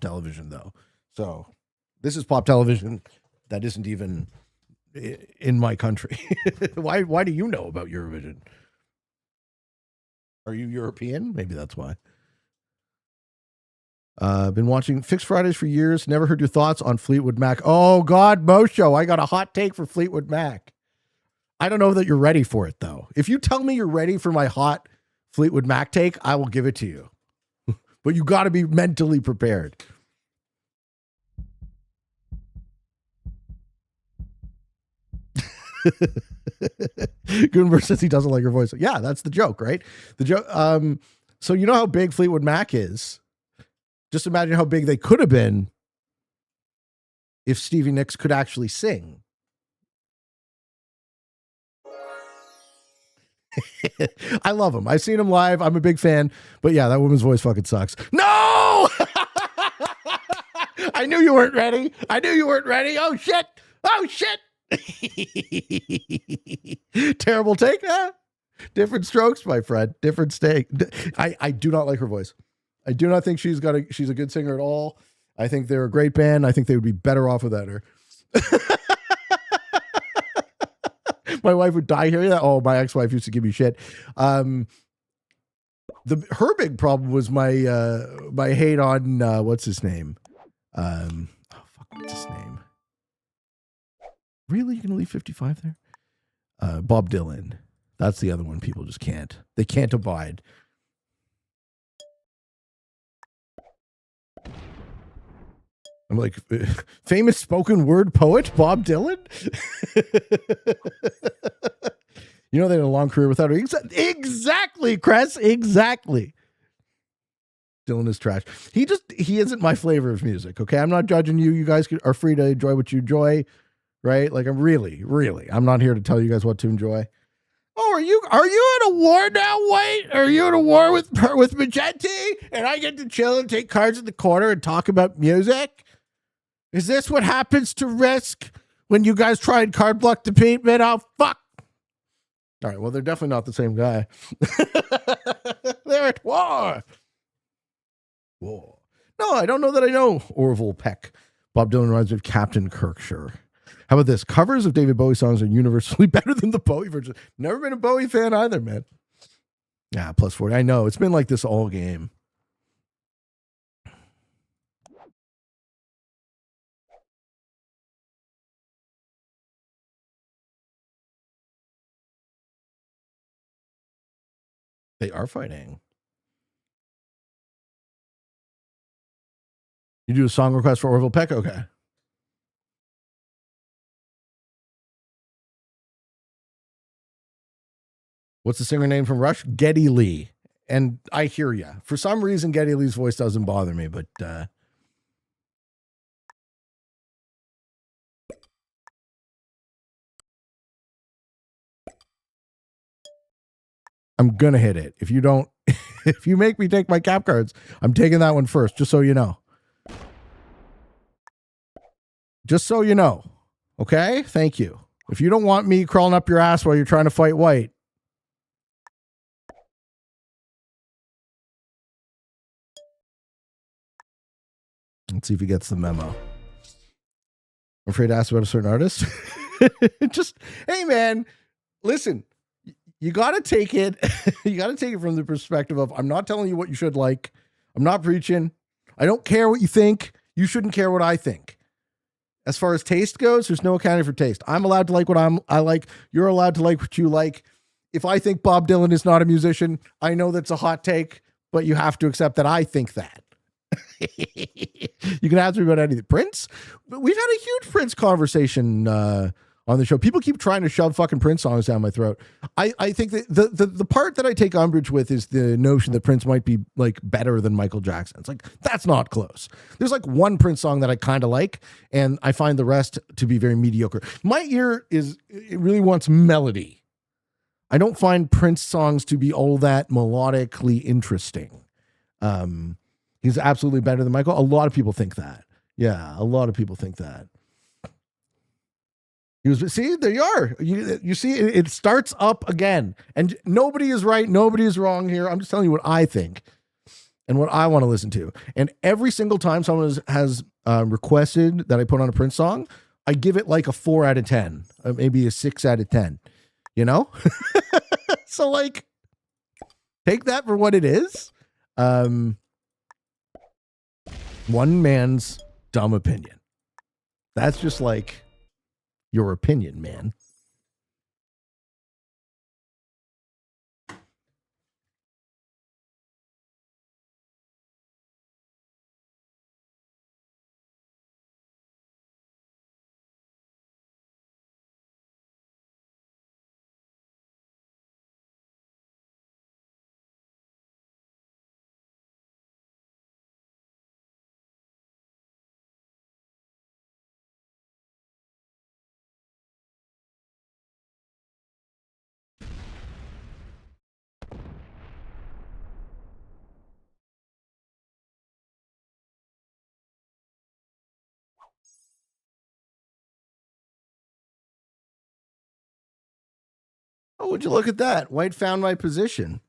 television though. So this is pop television that isn't even in my country. Why do you know about Eurovision? Are you European? Maybe that's why. Been watching Fixed Fridays for years. Never heard your thoughts on Fleetwood Mac. Oh, God, Mosho, I got a hot take for Fleetwood Mac. I don't know that you're ready for it, though. If you tell me you're ready for my hot Fleetwood Mac take, I will give it to you. But you got to be mentally prepared. Goonberg says he doesn't like her voice. Yeah, that's the joke, right? The joke. So you know how big Fleetwood Mac is. Just imagine how big they could have been if Stevie Nicks could actually sing. I love him. I've seen him live. I'm a big fan. But yeah, that woman's voice fucking sucks. No! I knew you weren't ready. Oh, shit. Terrible take. Different strokes, my friend. Different stake. I do not like her voice. I do not think she's a good singer at all. I think they're a great band. I think they would be better off without her. My wife would die hearing that. Oh, my ex-wife used to give me shit. Her big problem was my hate on what's his name? What's his name? Really? You're gonna leave 55 there? Bob Dylan. That's the other one people just can't. They can't abide. I'm like, famous spoken word poet, Bob Dylan? You know, they had a long career without her. Exactly, Cress. Exactly. Dylan is trash. He isn't my flavor of music, okay? I'm not judging you. You guys are free to enjoy what you enjoy, right? Like, I'm not here to tell you guys what to enjoy. Oh, are you at a war now, White? Are you at a war with Magenti? And I get to chill and take cards in the corner and talk about music? Is this what happens to Risk when you guys try and card block the Pete? Oh, fuck. All right, well, they're definitely not the same guy. They're at war. Whoa. No, I don't know that I know Orville Peck. Bob Dylan reminds me of Captain Kirkshire. How about this? Covers of David Bowie songs are universally better than the Bowie version. Never been a Bowie fan either, man. Yeah, plus 40. I know. It's been like this all game. They are fighting. You do a song request for Orville Peck? Okay. What's the singer name from Rush? Geddy Lee. And I hear ya. For some reason, Geddy Lee's voice doesn't bother me, but I'm gonna hit it. If you don't, if you make me take my cap cards, I'm taking that one first, just so you know. Just so you know. Okay? Thank you. If you don't want me crawling up your ass while you're trying to fight White. Let's see if he gets the memo. I'm afraid to ask about a certain artist. Just, hey man, listen, you got to take it. You got to take it from the perspective of, I'm not telling you what you should like. I'm not preaching. I don't care what you think. You shouldn't care what I think. As far as taste goes, there's no accounting for taste. I'm allowed to like what I like. You're allowed to like what you like. If I think Bob Dylan is not a musician, I know that's a hot take, but you have to accept that I think that. You can ask me about anything. Prince? We've had a huge Prince conversation on the show. People keep trying to shove fucking Prince songs down my throat. I think that the part that I take umbrage with is the notion that Prince might be like better than Michael Jackson. It's like, that's not close. There's like one Prince song that I kind of like, and I find the rest to be very mediocre. My ear it really wants melody. I don't find Prince songs to be all that melodically interesting. He's absolutely better than Michael. A lot of people think that. Yeah, a lot of people think that. See, there you are. You see, it starts up again. And nobody is right. Nobody is wrong here. I'm just telling you what I think and what I want to listen to. And every single time someone has requested that I put on a Prince song, I give it like a 4 out of 10, maybe a 6 out of 10. You know? So like, Take that for what it is. One man's dumb opinion. That's just like your opinion, man. Oh, would you look at that? White found my position.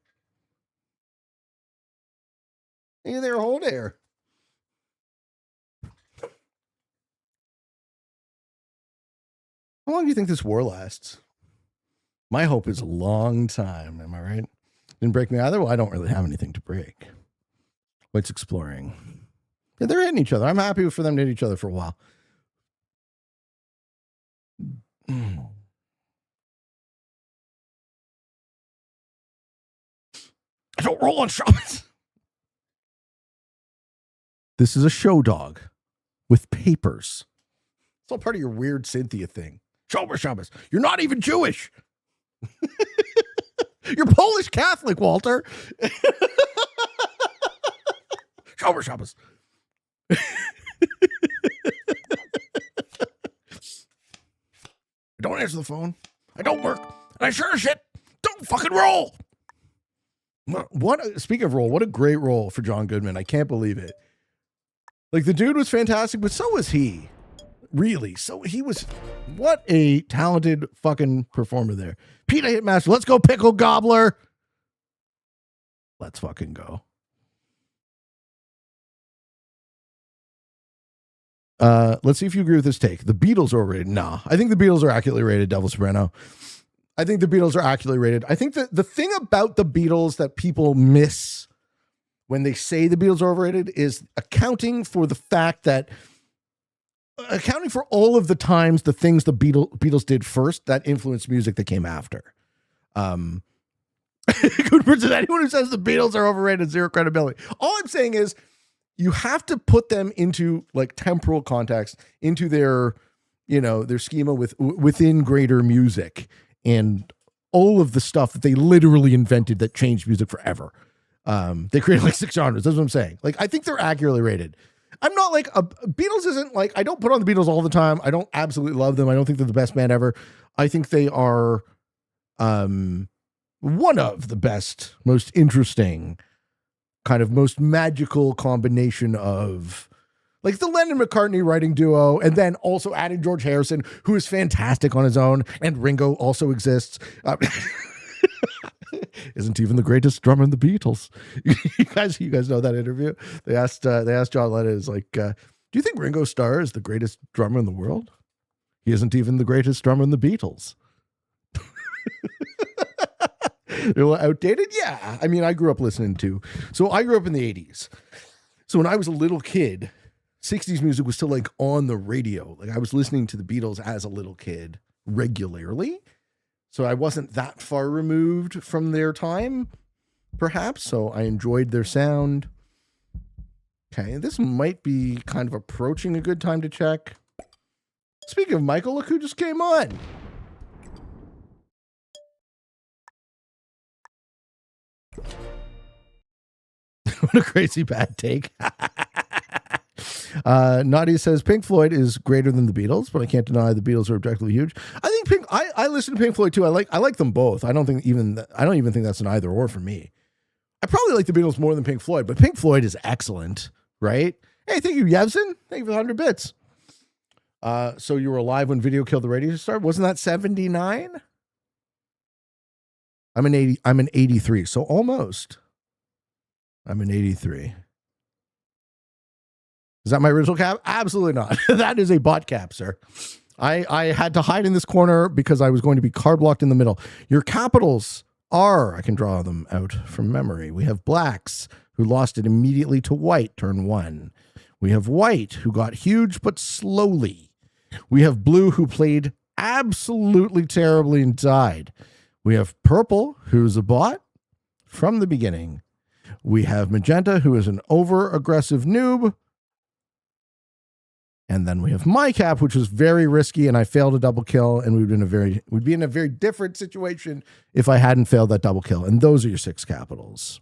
Hey there, hold there. How long do you think this war lasts? My hope is a long time. Am I right? Didn't break me either. Well, I don't really have anything to break. White's exploring. Yeah, they're hitting each other. I'm happy for them to hit each other for a while. I don't roll on Shabbos. This is a show dog with papers. It's all part of your weird Cynthia thing. Shabbos. You're not even Jewish. You're Polish Catholic, Walter. Shabbos. I don't answer the phone. I don't work. And I sure as shit don't fucking roll. Speaking of roll, what a great role for John Goodman. I can't believe it. Like, the dude was fantastic, but so was he. Really. So he was, what a talented fucking performer there. Peter Hitmaster, let's go Pickle Gobbler. Let's fucking go. Let's see if you agree with this take. The Beatles are overrated. Nah, I think the Beatles are accurately rated, Devil Soprano. I think the Beatles are accurately rated. I think that the thing about the Beatles that people miss when they say the Beatles are overrated is accounting for all of the times the things the Beatles did first that influenced music that came after. Good person. Anyone who says the Beatles are overrated, zero credibility. All I'm saying is you have to put them into like temporal context, into their, their schema within greater music and all of the stuff that they literally invented that changed music forever. They created like 6 genres. That's what I'm saying. Like, I think they're accurately rated. I'm not like Beatles isn't like, I don't put on the Beatles all the time. I don't absolutely love them. I don't think they're the best band ever. I think they are one of the best, most interesting, kind of most magical combination of like the Lennon-McCartney writing duo, and then also adding George Harrison, who is fantastic on his own, and Ringo also exists. Isn't even the greatest drummer in the Beatles. You guys know that interview? They asked John Lennon, is like, do you think Ringo Starr is the greatest drummer in the world? He isn't even the greatest drummer in the Beatles. They're a little outdated? Yeah. I mean, I grew up listening to. So I grew up in the 80s. So when I was a little kid, 60s music was still like on the radio. Like, I was listening to the Beatles as a little kid regularly. So I wasn't that far removed from their time, perhaps. So I enjoyed their sound. Okay, this might be kind of approaching a good time to check. Speaking of Michael, look who just came on. What a crazy bad take. Nadia says Pink Floyd is greater than the Beatles, but I can't deny the Beatles are objectively huge. I think I listen to Pink Floyd too. I like them both. I don't even think that's an either or for me. I probably like the Beatles more than Pink Floyd, but Pink Floyd is excellent, right? Hey, thank you, Yevson. Thank you for the 100 bits. So you were alive when Video Killed the Radio Star? Wasn't that 79? I'm an 83, so almost. I'm an 83. Is that my original cap? Absolutely not. That is a bot cap, sir. I had to hide in this corner because I was going to be card blocked in the middle. Your capitals R, I can draw them out from memory. We have blacks, who lost it immediately to white, turn 1. We have white, who got huge but slowly. We have blue, who played absolutely terribly and died. We have purple, who's a bot from the beginning. We have magenta, who is an over-aggressive noob. And then we have my cap, which was very risky, and I failed a double kill, and we'd be in a very different situation if I hadn't failed that double kill. And those are your 6 capitals.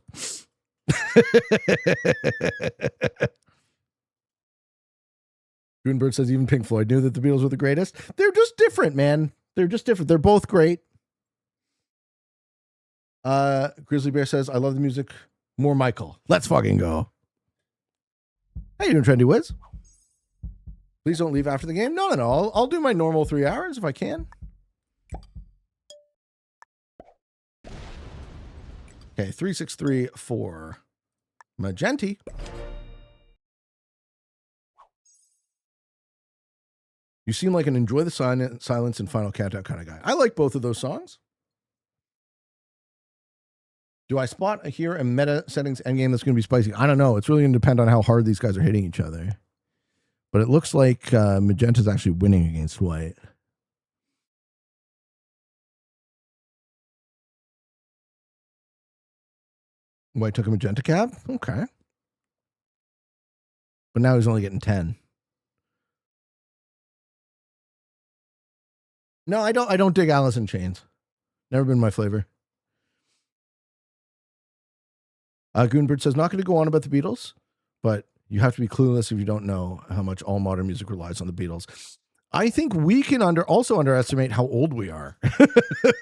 Goonbird says even Pink Floyd knew that the Beatles were the greatest. They're just different, man. They're just different. They're both great. Grizzly Bear says, I love the music. More Michael. Let's fucking go. How you doing, Trendy Wiz? Please don't leave after the game. No. I'll do my normal 3 hours if I can. Okay, 3634. Magenti. You seem like an enjoy the silence and final countdown kind of guy. I like both of those songs. Do I spot here a meta settings endgame that's going to be spicy? I don't know. It's really going to depend on how hard these guys are hitting each other. But it looks like Magenta's actually winning against White. White took a Magenta cap? Okay. But now he's only getting 10. No, I don't dig Alice in Chains. Never been my flavor. Goonbird says, not going to go on about the Beatles, but you have to be clueless if you don't know how much all modern music relies on the Beatles. I think we can also underestimate how old we are.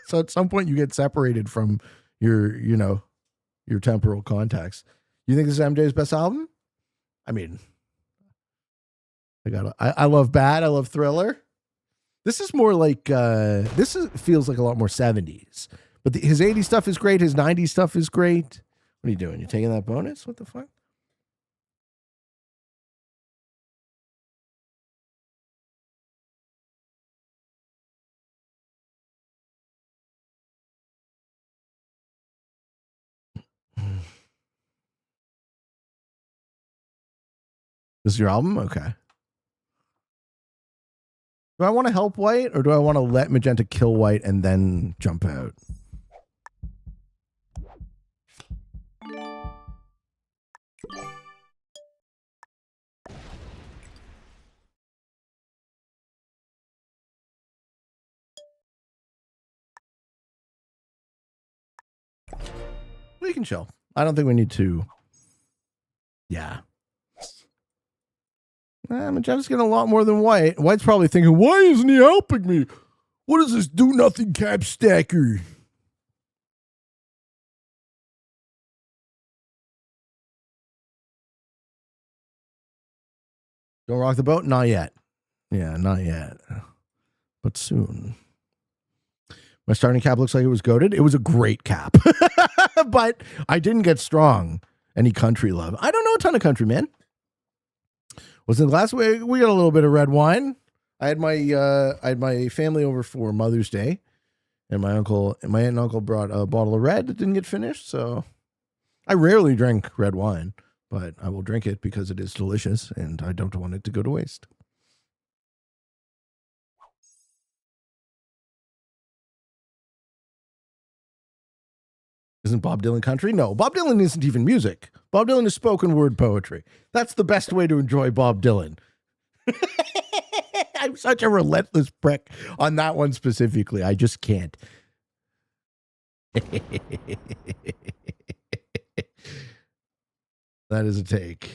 So at some point you get separated from your temporal context. You think this is MJ's best album? I mean, I love Bad. I love Thriller. This is more like, feels like a lot more 70s. But his 80s stuff is great. His 90s stuff is great. What are you doing? You taking that bonus? What the fuck? This is your album? Okay. Do I want to help White or do I want to let Magenta kill White and then jump out? We can chill. I don't think we need to. Yeah. Magenta's getting a lot more than White. White's probably thinking, why isn't he helping me? What is this do-nothing cap stacker? Don't rock the boat? Not yet. Yeah, not yet. But soon. My starting cap looks like it was goated. It was a great cap. But I didn't get strong. Any country love. I don't know a ton of country, man. Was in the last week we got a little bit of red wine. I had my family over for Mother's Day, and my aunt and uncle brought a bottle of red that didn't get finished. So I rarely drink red wine, but I will drink it because it is delicious, and I don't want it to go to waste. Isn't Bob Dylan country? No, Bob Dylan isn't even music. Bob Dylan is spoken word poetry. That's the best way to enjoy Bob Dylan. I'm such a relentless prick on that one specifically. I just can't. That is a take.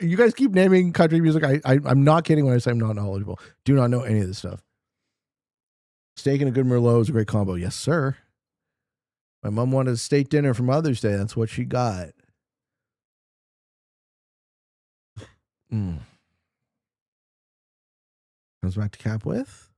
You guys keep naming country music. I'm not kidding when I say I'm not knowledgeable. Do not know any of this stuff. Steak and a good Merlot is a great combo. Yes, sir. My mom wanted a steak dinner for Mother's Day. That's what she got. Comes back to cap with.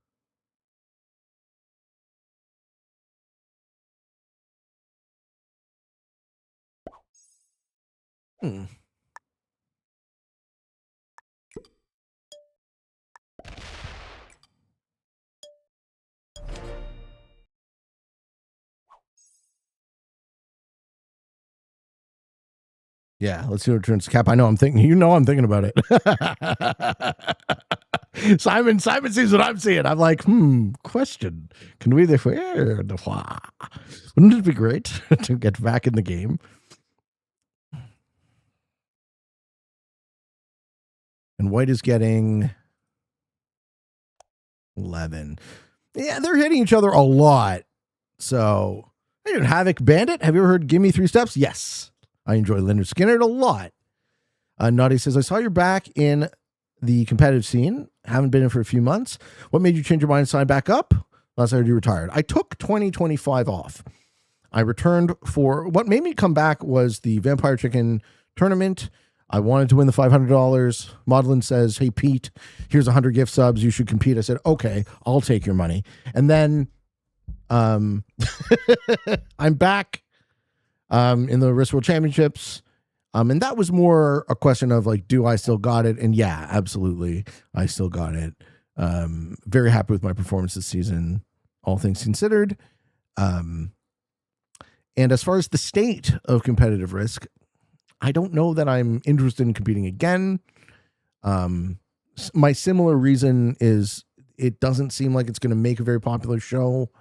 Yeah, let's see what turns Cap. I know I'm thinking. I'm thinking about it. Simon sees what I'm seeing. I'm like, question. Can we wouldn't it be great to get back in the game? And White is getting 11. Yeah, they're hitting each other a lot. So, Havoc Bandit. Have you ever heard Give Me 3 Steps? Yes. I enjoy Leonard Skinner a lot. Naughty says, I saw you're back in the competitive scene. Haven't been in for a few months. What made you change your mind and sign back up? Last I heard you retired. I took 2025 off. I returned for what made me come back was the Vampire Chicken tournament. I wanted to win the $500. Maudlin says, hey, Pete, here's 100 gift subs. You should compete. I said, okay, I'll take your money. And then I'm back in the Risk World Championships. And that was more a question of like, do I still got it? And yeah, absolutely. I still got it. Very happy with my performance this season, all things considered. And as far as the state of competitive Risk, I don't know that I'm interested in competing again. My similar reason is it doesn't seem like it's going to make a very popular show.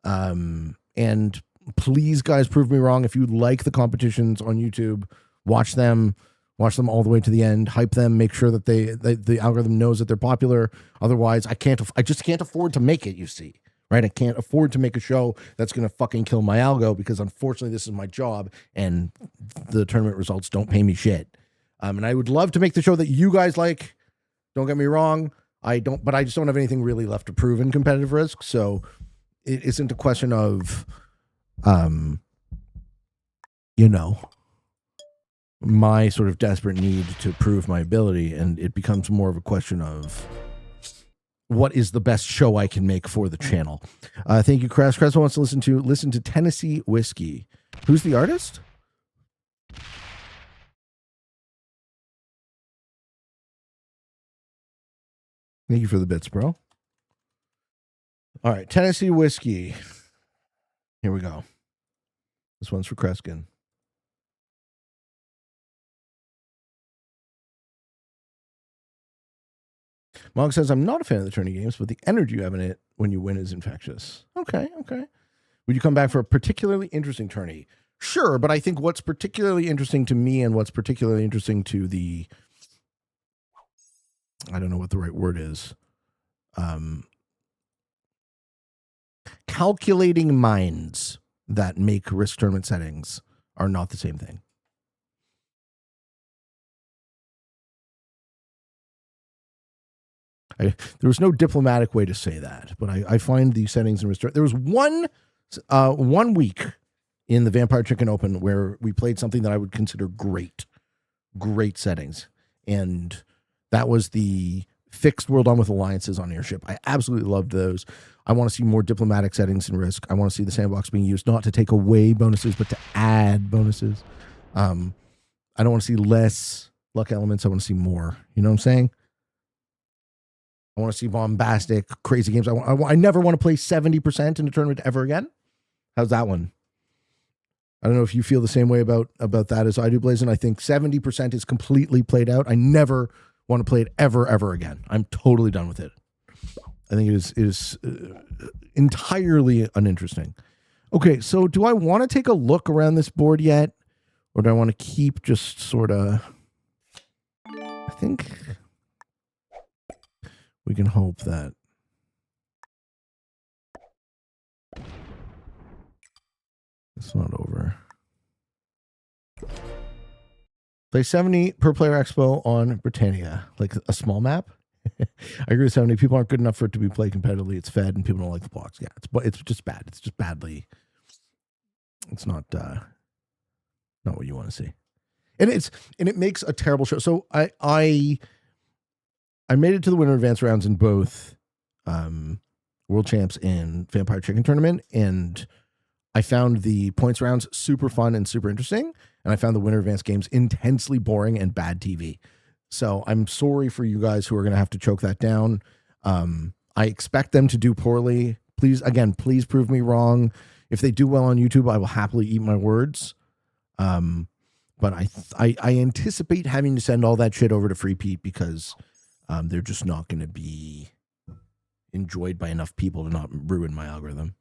And please, guys, prove me wrong. If you like the competitions on YouTube, watch them all the way to the end, hype them, make sure that the algorithm knows that they're popular. Otherwise, I just can't afford to make it, you see, right? I can't afford to make a show that's going to fucking kill my algo because unfortunately this is my job and the tournament results don't pay me shit. And I would love to make the show that you guys like. Don't get me wrong. But I just don't have anything really left to prove in competitive Risk. So it isn't a question of, my sort of desperate need to prove my ability, and it becomes more of a question of what is the best show I can make for the channel. Thank you, Crash. Crash wants to listen to Tennessee Whiskey. Who's the artist? Thank you for the bits, bro. All right, Tennessee Whiskey. Here we go. This one's for Kreskin. Mog says, I'm not a fan of the tourney games, but the energy you have in it when you win is infectious. Okay. Would you come back for a particularly interesting tourney? Sure, but I think what's particularly interesting to me and what's particularly interesting to the, I don't know what the right word is, calculating minds that make Risk tournament settings are not the same thing. There was no diplomatic way to say that, but I find the settings in Risk. There was one week in the Vampire Chicken Open where we played something that I would consider great settings, and that was the fixed World On with alliances on airship. I absolutely loved those. I want to see more diplomatic settings in Risk. I want to see the sandbox being used not to take away bonuses, but to add bonuses. I don't want to see less luck elements. I want to see more. You know what I'm saying? I want to see bombastic, crazy games. I never want to play 70% in a tournament ever again. How's that one? I don't know if you feel the same way about that as I do, Blazin. I think 70% is completely played out. I never want to play it ever again. I'm totally done with it. I think it is entirely uninteresting. Okay, so do I want to take a look around this board yet? Or do I want to keep just sort of... I think we can hope that... It's not over. Play 70 per player expo on Britannia. Like a small map? I agree with 70. People aren't good enough for it to be played competitively. It's fed and people don't like the blocks. Yeah, it's just bad. It's just badly. It's not what you want to see. And it makes a terrible show. So I made it to the winter advance rounds in both World Champs and Vampire Chicken Tournament, and I found the points rounds super fun and super interesting, and I found the winter advance games intensely boring and bad TV. So I'm sorry for you guys who are going to have to choke that down. I expect them to do poorly. Please prove me wrong. If they do well on YouTube, I will happily eat my words. But I anticipate having to send all that shit over to Free Pete because they're just not going to be enjoyed by enough people to not ruin my algorithm.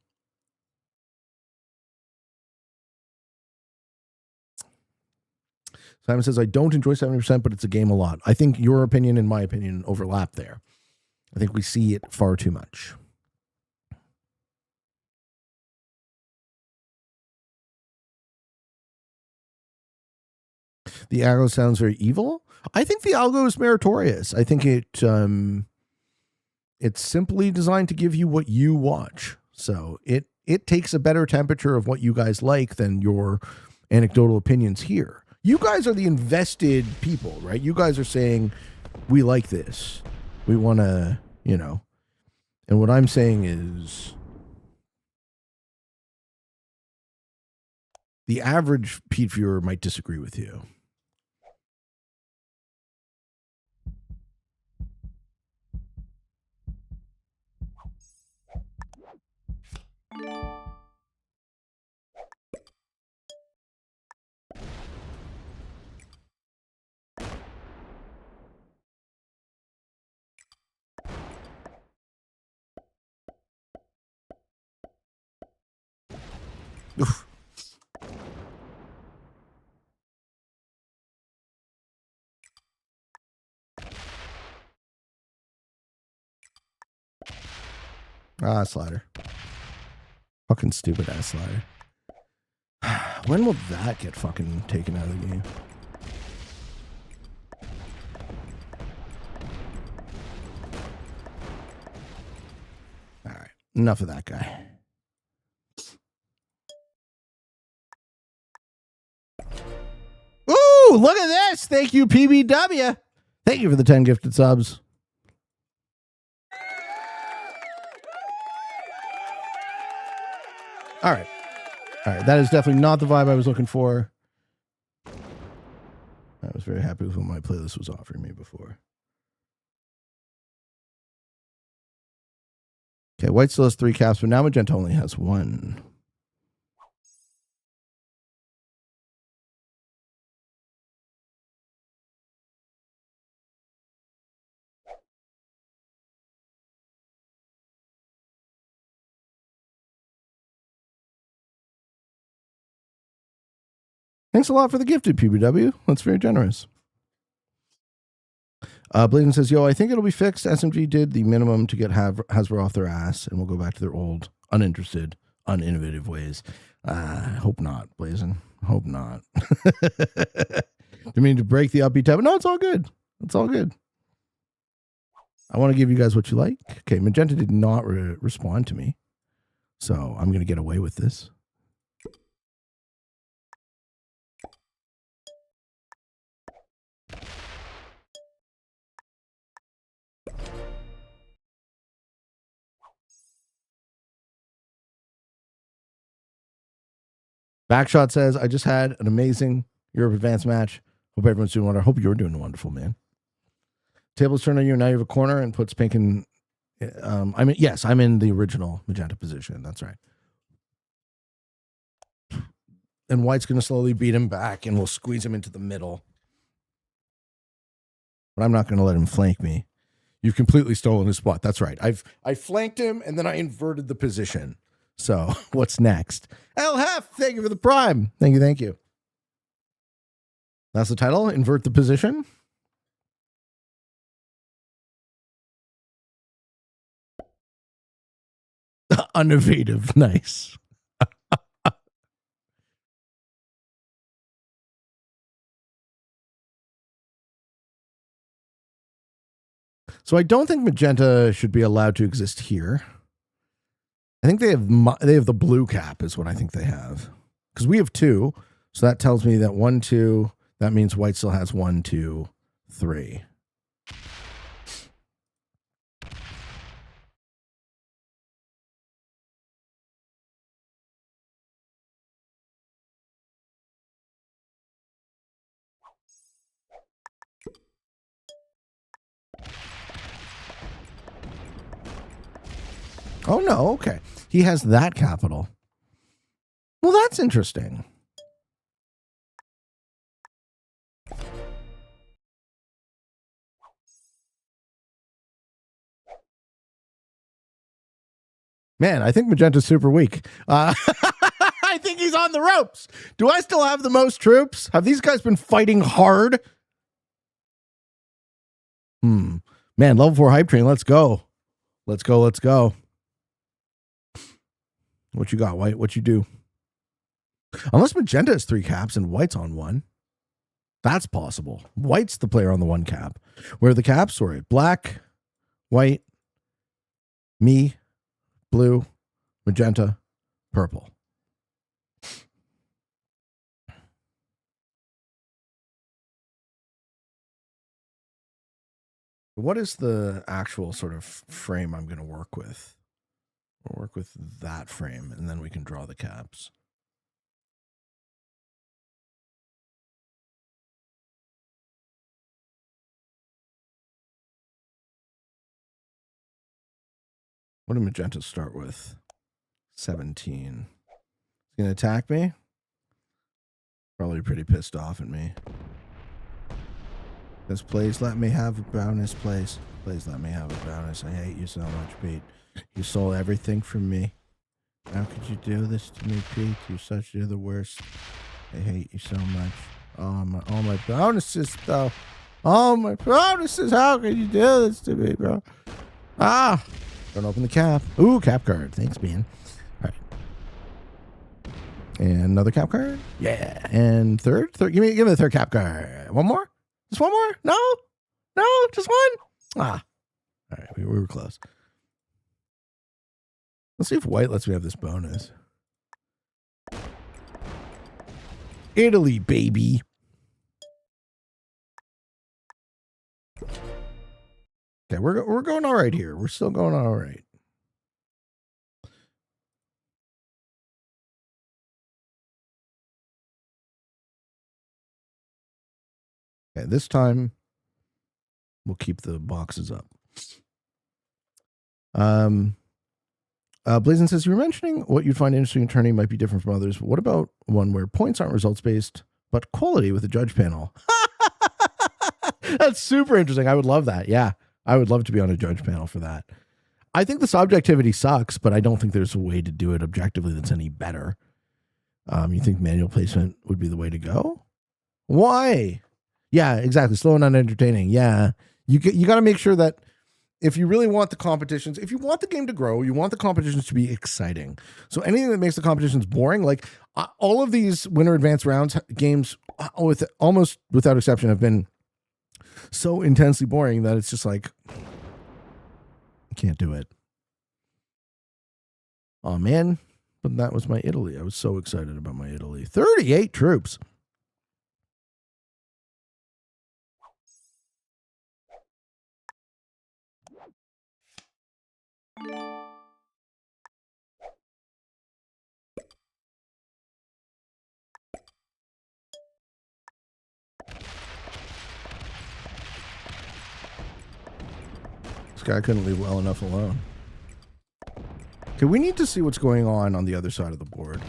Simon says, I don't enjoy 70%, but it's a game a lot. I think your opinion and my opinion overlap there. I think we see it far too much. The algo sounds very evil. I think the algo is meritorious. I think it's simply designed to give you what you watch. So it takes a better temperature of what you guys like than your anecdotal opinions here. You guys are the invested people, right? You guys are saying, we like this. We want to, and what I'm saying is the average Pete viewer might disagree with you. Oof. Slider. Fucking stupid ass slider. When will that get fucking taken out of the game? All right. Enough of that guy. Ooh, look at this. Thank you, PBW. Thank you for the 10 gifted subs. All right. All right. That is definitely not the vibe I was looking for. I was very happy with what my playlist was offering me before. Okay, white still has 3 caps, but now magenta only has 1. Thanks a lot for the gifted, PBW. That's very generous. Bladen says, yo, I think it'll be fixed. SMG did the minimum to get Hasbro off their ass, and we'll go back to their old, uninterested, uninnovative ways. Hope not, Blazen. Hope not. You mean to break the upbeat tempo? No, it's all good. It's all good. I want to give you guys what you like. Okay, Magenta did not respond to me, so I'm going to get away with this. Backshot says, I just had an amazing Europe Advanced match. Hope everyone's doing wonderful. Hope you're doing wonderful, man. Tables turn on you, and now you have a corner and puts pink in. Yes, I'm in the original magenta position. That's right. And white's going to slowly beat him back, and we'll squeeze him into the middle. But I'm not going to let him flank me. You've completely stolen his spot. That's right. I flanked him, and then I inverted the position. So what's next? El Hef, thank you for the prime. Thank you, thank you. That's the title, Invert the Position. Innovative, nice. So I don't think magenta should be allowed to exist here. I think they have the blue cap is what I think they have. Because we have 2. So that tells me that 1, 2, that means white still has 1, 2, 3. Oh, no. Okay. He has that capital. Well, that's interesting. Man, I think Magenta's super weak. I think he's on the ropes. Do I still have the most troops? Have these guys been fighting hard? Man, level 4 hype train. Let's go. Let's go. Let's go. What you got, White? What you do? Unless Magenta has 3 caps and White's on 1. That's possible. White's the player on the 1 cap. Where are the caps? Sorry. Black, white, me, blue, magenta, purple. What is the actual sort of frame I'm going to work with? We'll work with that frame, and then we can draw the caps. What did magenta start with? 17. He's going to attack me? Probably pretty pissed off at me. This please let me have a bonus, please. Please let me have a bonus. I hate you so much, Pete. You stole everything from me. How could you do this to me, Pete? You're the worst. I hate you so much. All my bonuses, though. All my bonuses. How could you do this to me, bro? Don't open the cap. Ooh, cap card. Thanks, man. All right. And another cap card. Yeah. And third. Give me the third cap card. One more. Just one more? No, just one. All right. We were close. Let's see if White lets me have this bonus. Italy, baby. Okay, we're going all right here. We're still going all right. Okay, this time we'll keep the boxes up. Blazin says, you were mentioning what you'd find interesting in tourney might be different from others. But what about one where points aren't results based, but quality with a judge panel? That's super interesting. I would love that. Yeah, I would love to be on a judge panel for that. I think the subjectivity sucks, but I don't think there's a way to do it objectively that's any better. You think manual placement would be the way to go? Why? Yeah, exactly. Slow and unentertaining. Yeah, you got to make sure that if you really want the competitions, if you want the game to grow, you want the competitions to be exciting. So anything that makes the competitions boring, like all of these winner advanced rounds games, with almost without exception, have been so intensely boring that it's just like, I can't do it. Oh man, but that was my Italy. I was so excited about my Italy. 38 troops. This guy couldn't leave well enough alone. Okay, we need to see what's going on the other side of the board.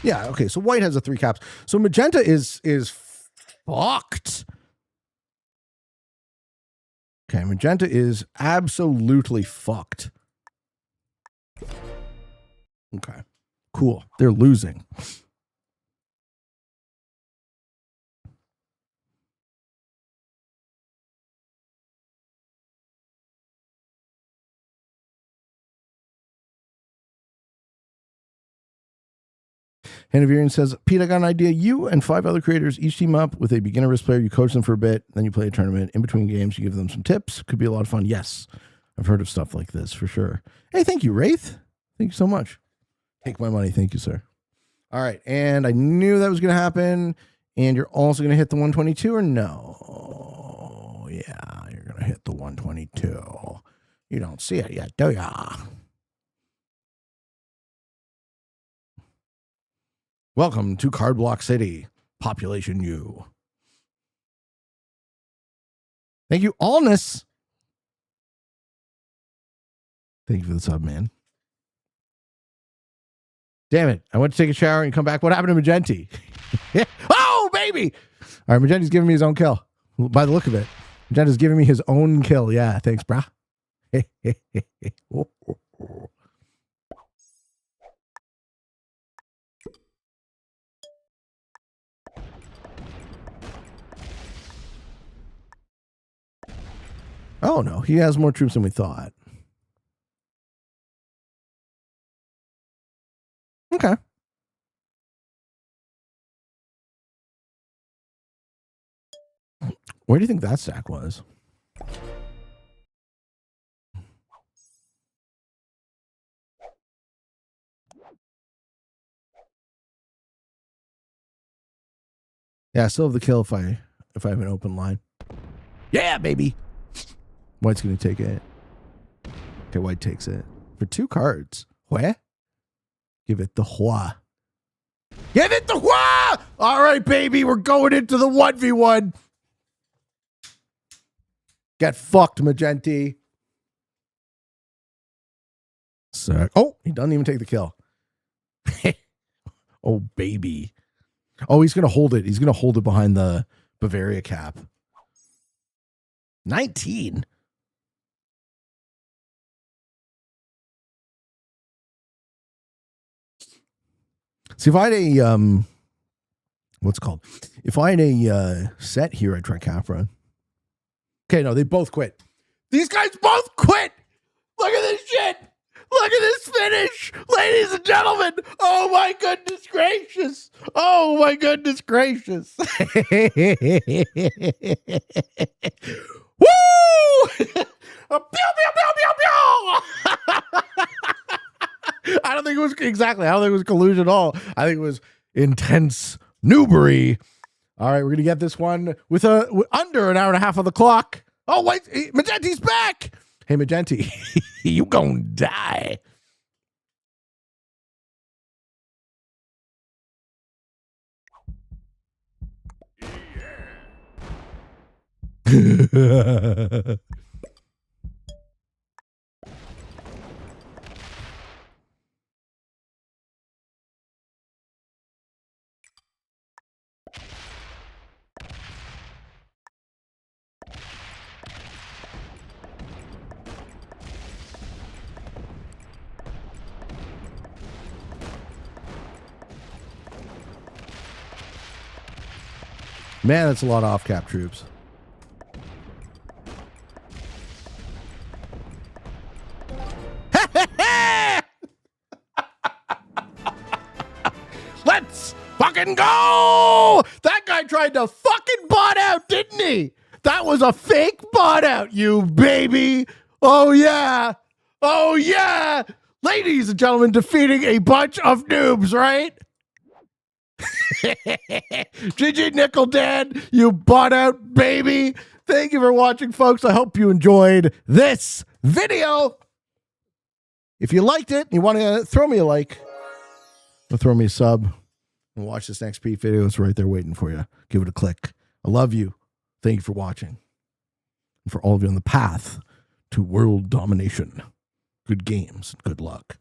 Yeah, okay, so white has a 3 caps. So magenta is fucked. Okay, magenta is absolutely fucked. Okay, cool. They're losing. Hanavirian says, Pete, I got an idea. You and 5 other creators each team up with a beginner risk player. You coach them for a bit, then you play a tournament. In between games, you give them some tips. Could be a lot of fun. Yes, I've heard of stuff like this for sure. Hey, thank you, Wraith. Thank you so much. Take my money. Thank you, sir. All right, and I knew that was going to happen. And you're also going to hit the 122 or no? Yeah, you're going to hit the 122. You don't see it yet, do ya? Welcome to Card Block City, Population U. Thank you, Allness. Thank you for the sub, man. Damn it. I went to take a shower and come back. What happened to Magenti? Oh, baby. All right, Magenti's giving me his own kill. By the look of it, Magenta's giving me his own kill. Yeah, thanks, brah. Oh, no. He has more troops than we thought. Okay. Where do you think that stack was? Yeah, I still have the kill if I have an open line. Yeah, baby. White's going to take it. Okay, white takes it. For 2 cards. Where? Give it the Hua. Give it the Hua! All right, baby. We're going into the 1v1. Get fucked, Magenti. Oh, he doesn't even take the kill. Oh, baby. Oh, he's going to hold it. He's going to hold it behind the Bavaria cap. 19. See, if I had a, what's it called? If I had a set here, I'd try Capra. Okay, no, they both quit. These guys both quit. Look at this shit. Look at this finish. Ladies and gentlemen. Oh, my goodness gracious. Oh, my goodness gracious. Woo! Pew, pew, pew, pew, pew. I don't think it was exactly. I don't think it was collusion at all. I think it was intense Newbury. All right, we're gonna get this one with under an hour and a half of the clock. Oh wait, Magenti's back. Hey Magenti, you gonna die. Yeah. Man, that's a lot of off-cap troops. Let's fucking go! That guy tried to fucking bot out, didn't he? That was a fake bot out, you baby. Oh, yeah. Oh, yeah. Ladies and gentlemen, defeating a bunch of noobs, right? GG Nickel Dad, you bought out, baby. Thank you for watching, folks. I hope you enjoyed this video. If you liked it, you want to throw me a like, or throw me a sub, and watch this next Pete video. It's right there waiting for you. Give it a click. I love you. Thank you for watching. And for all of you on the path to world domination, good games, good luck.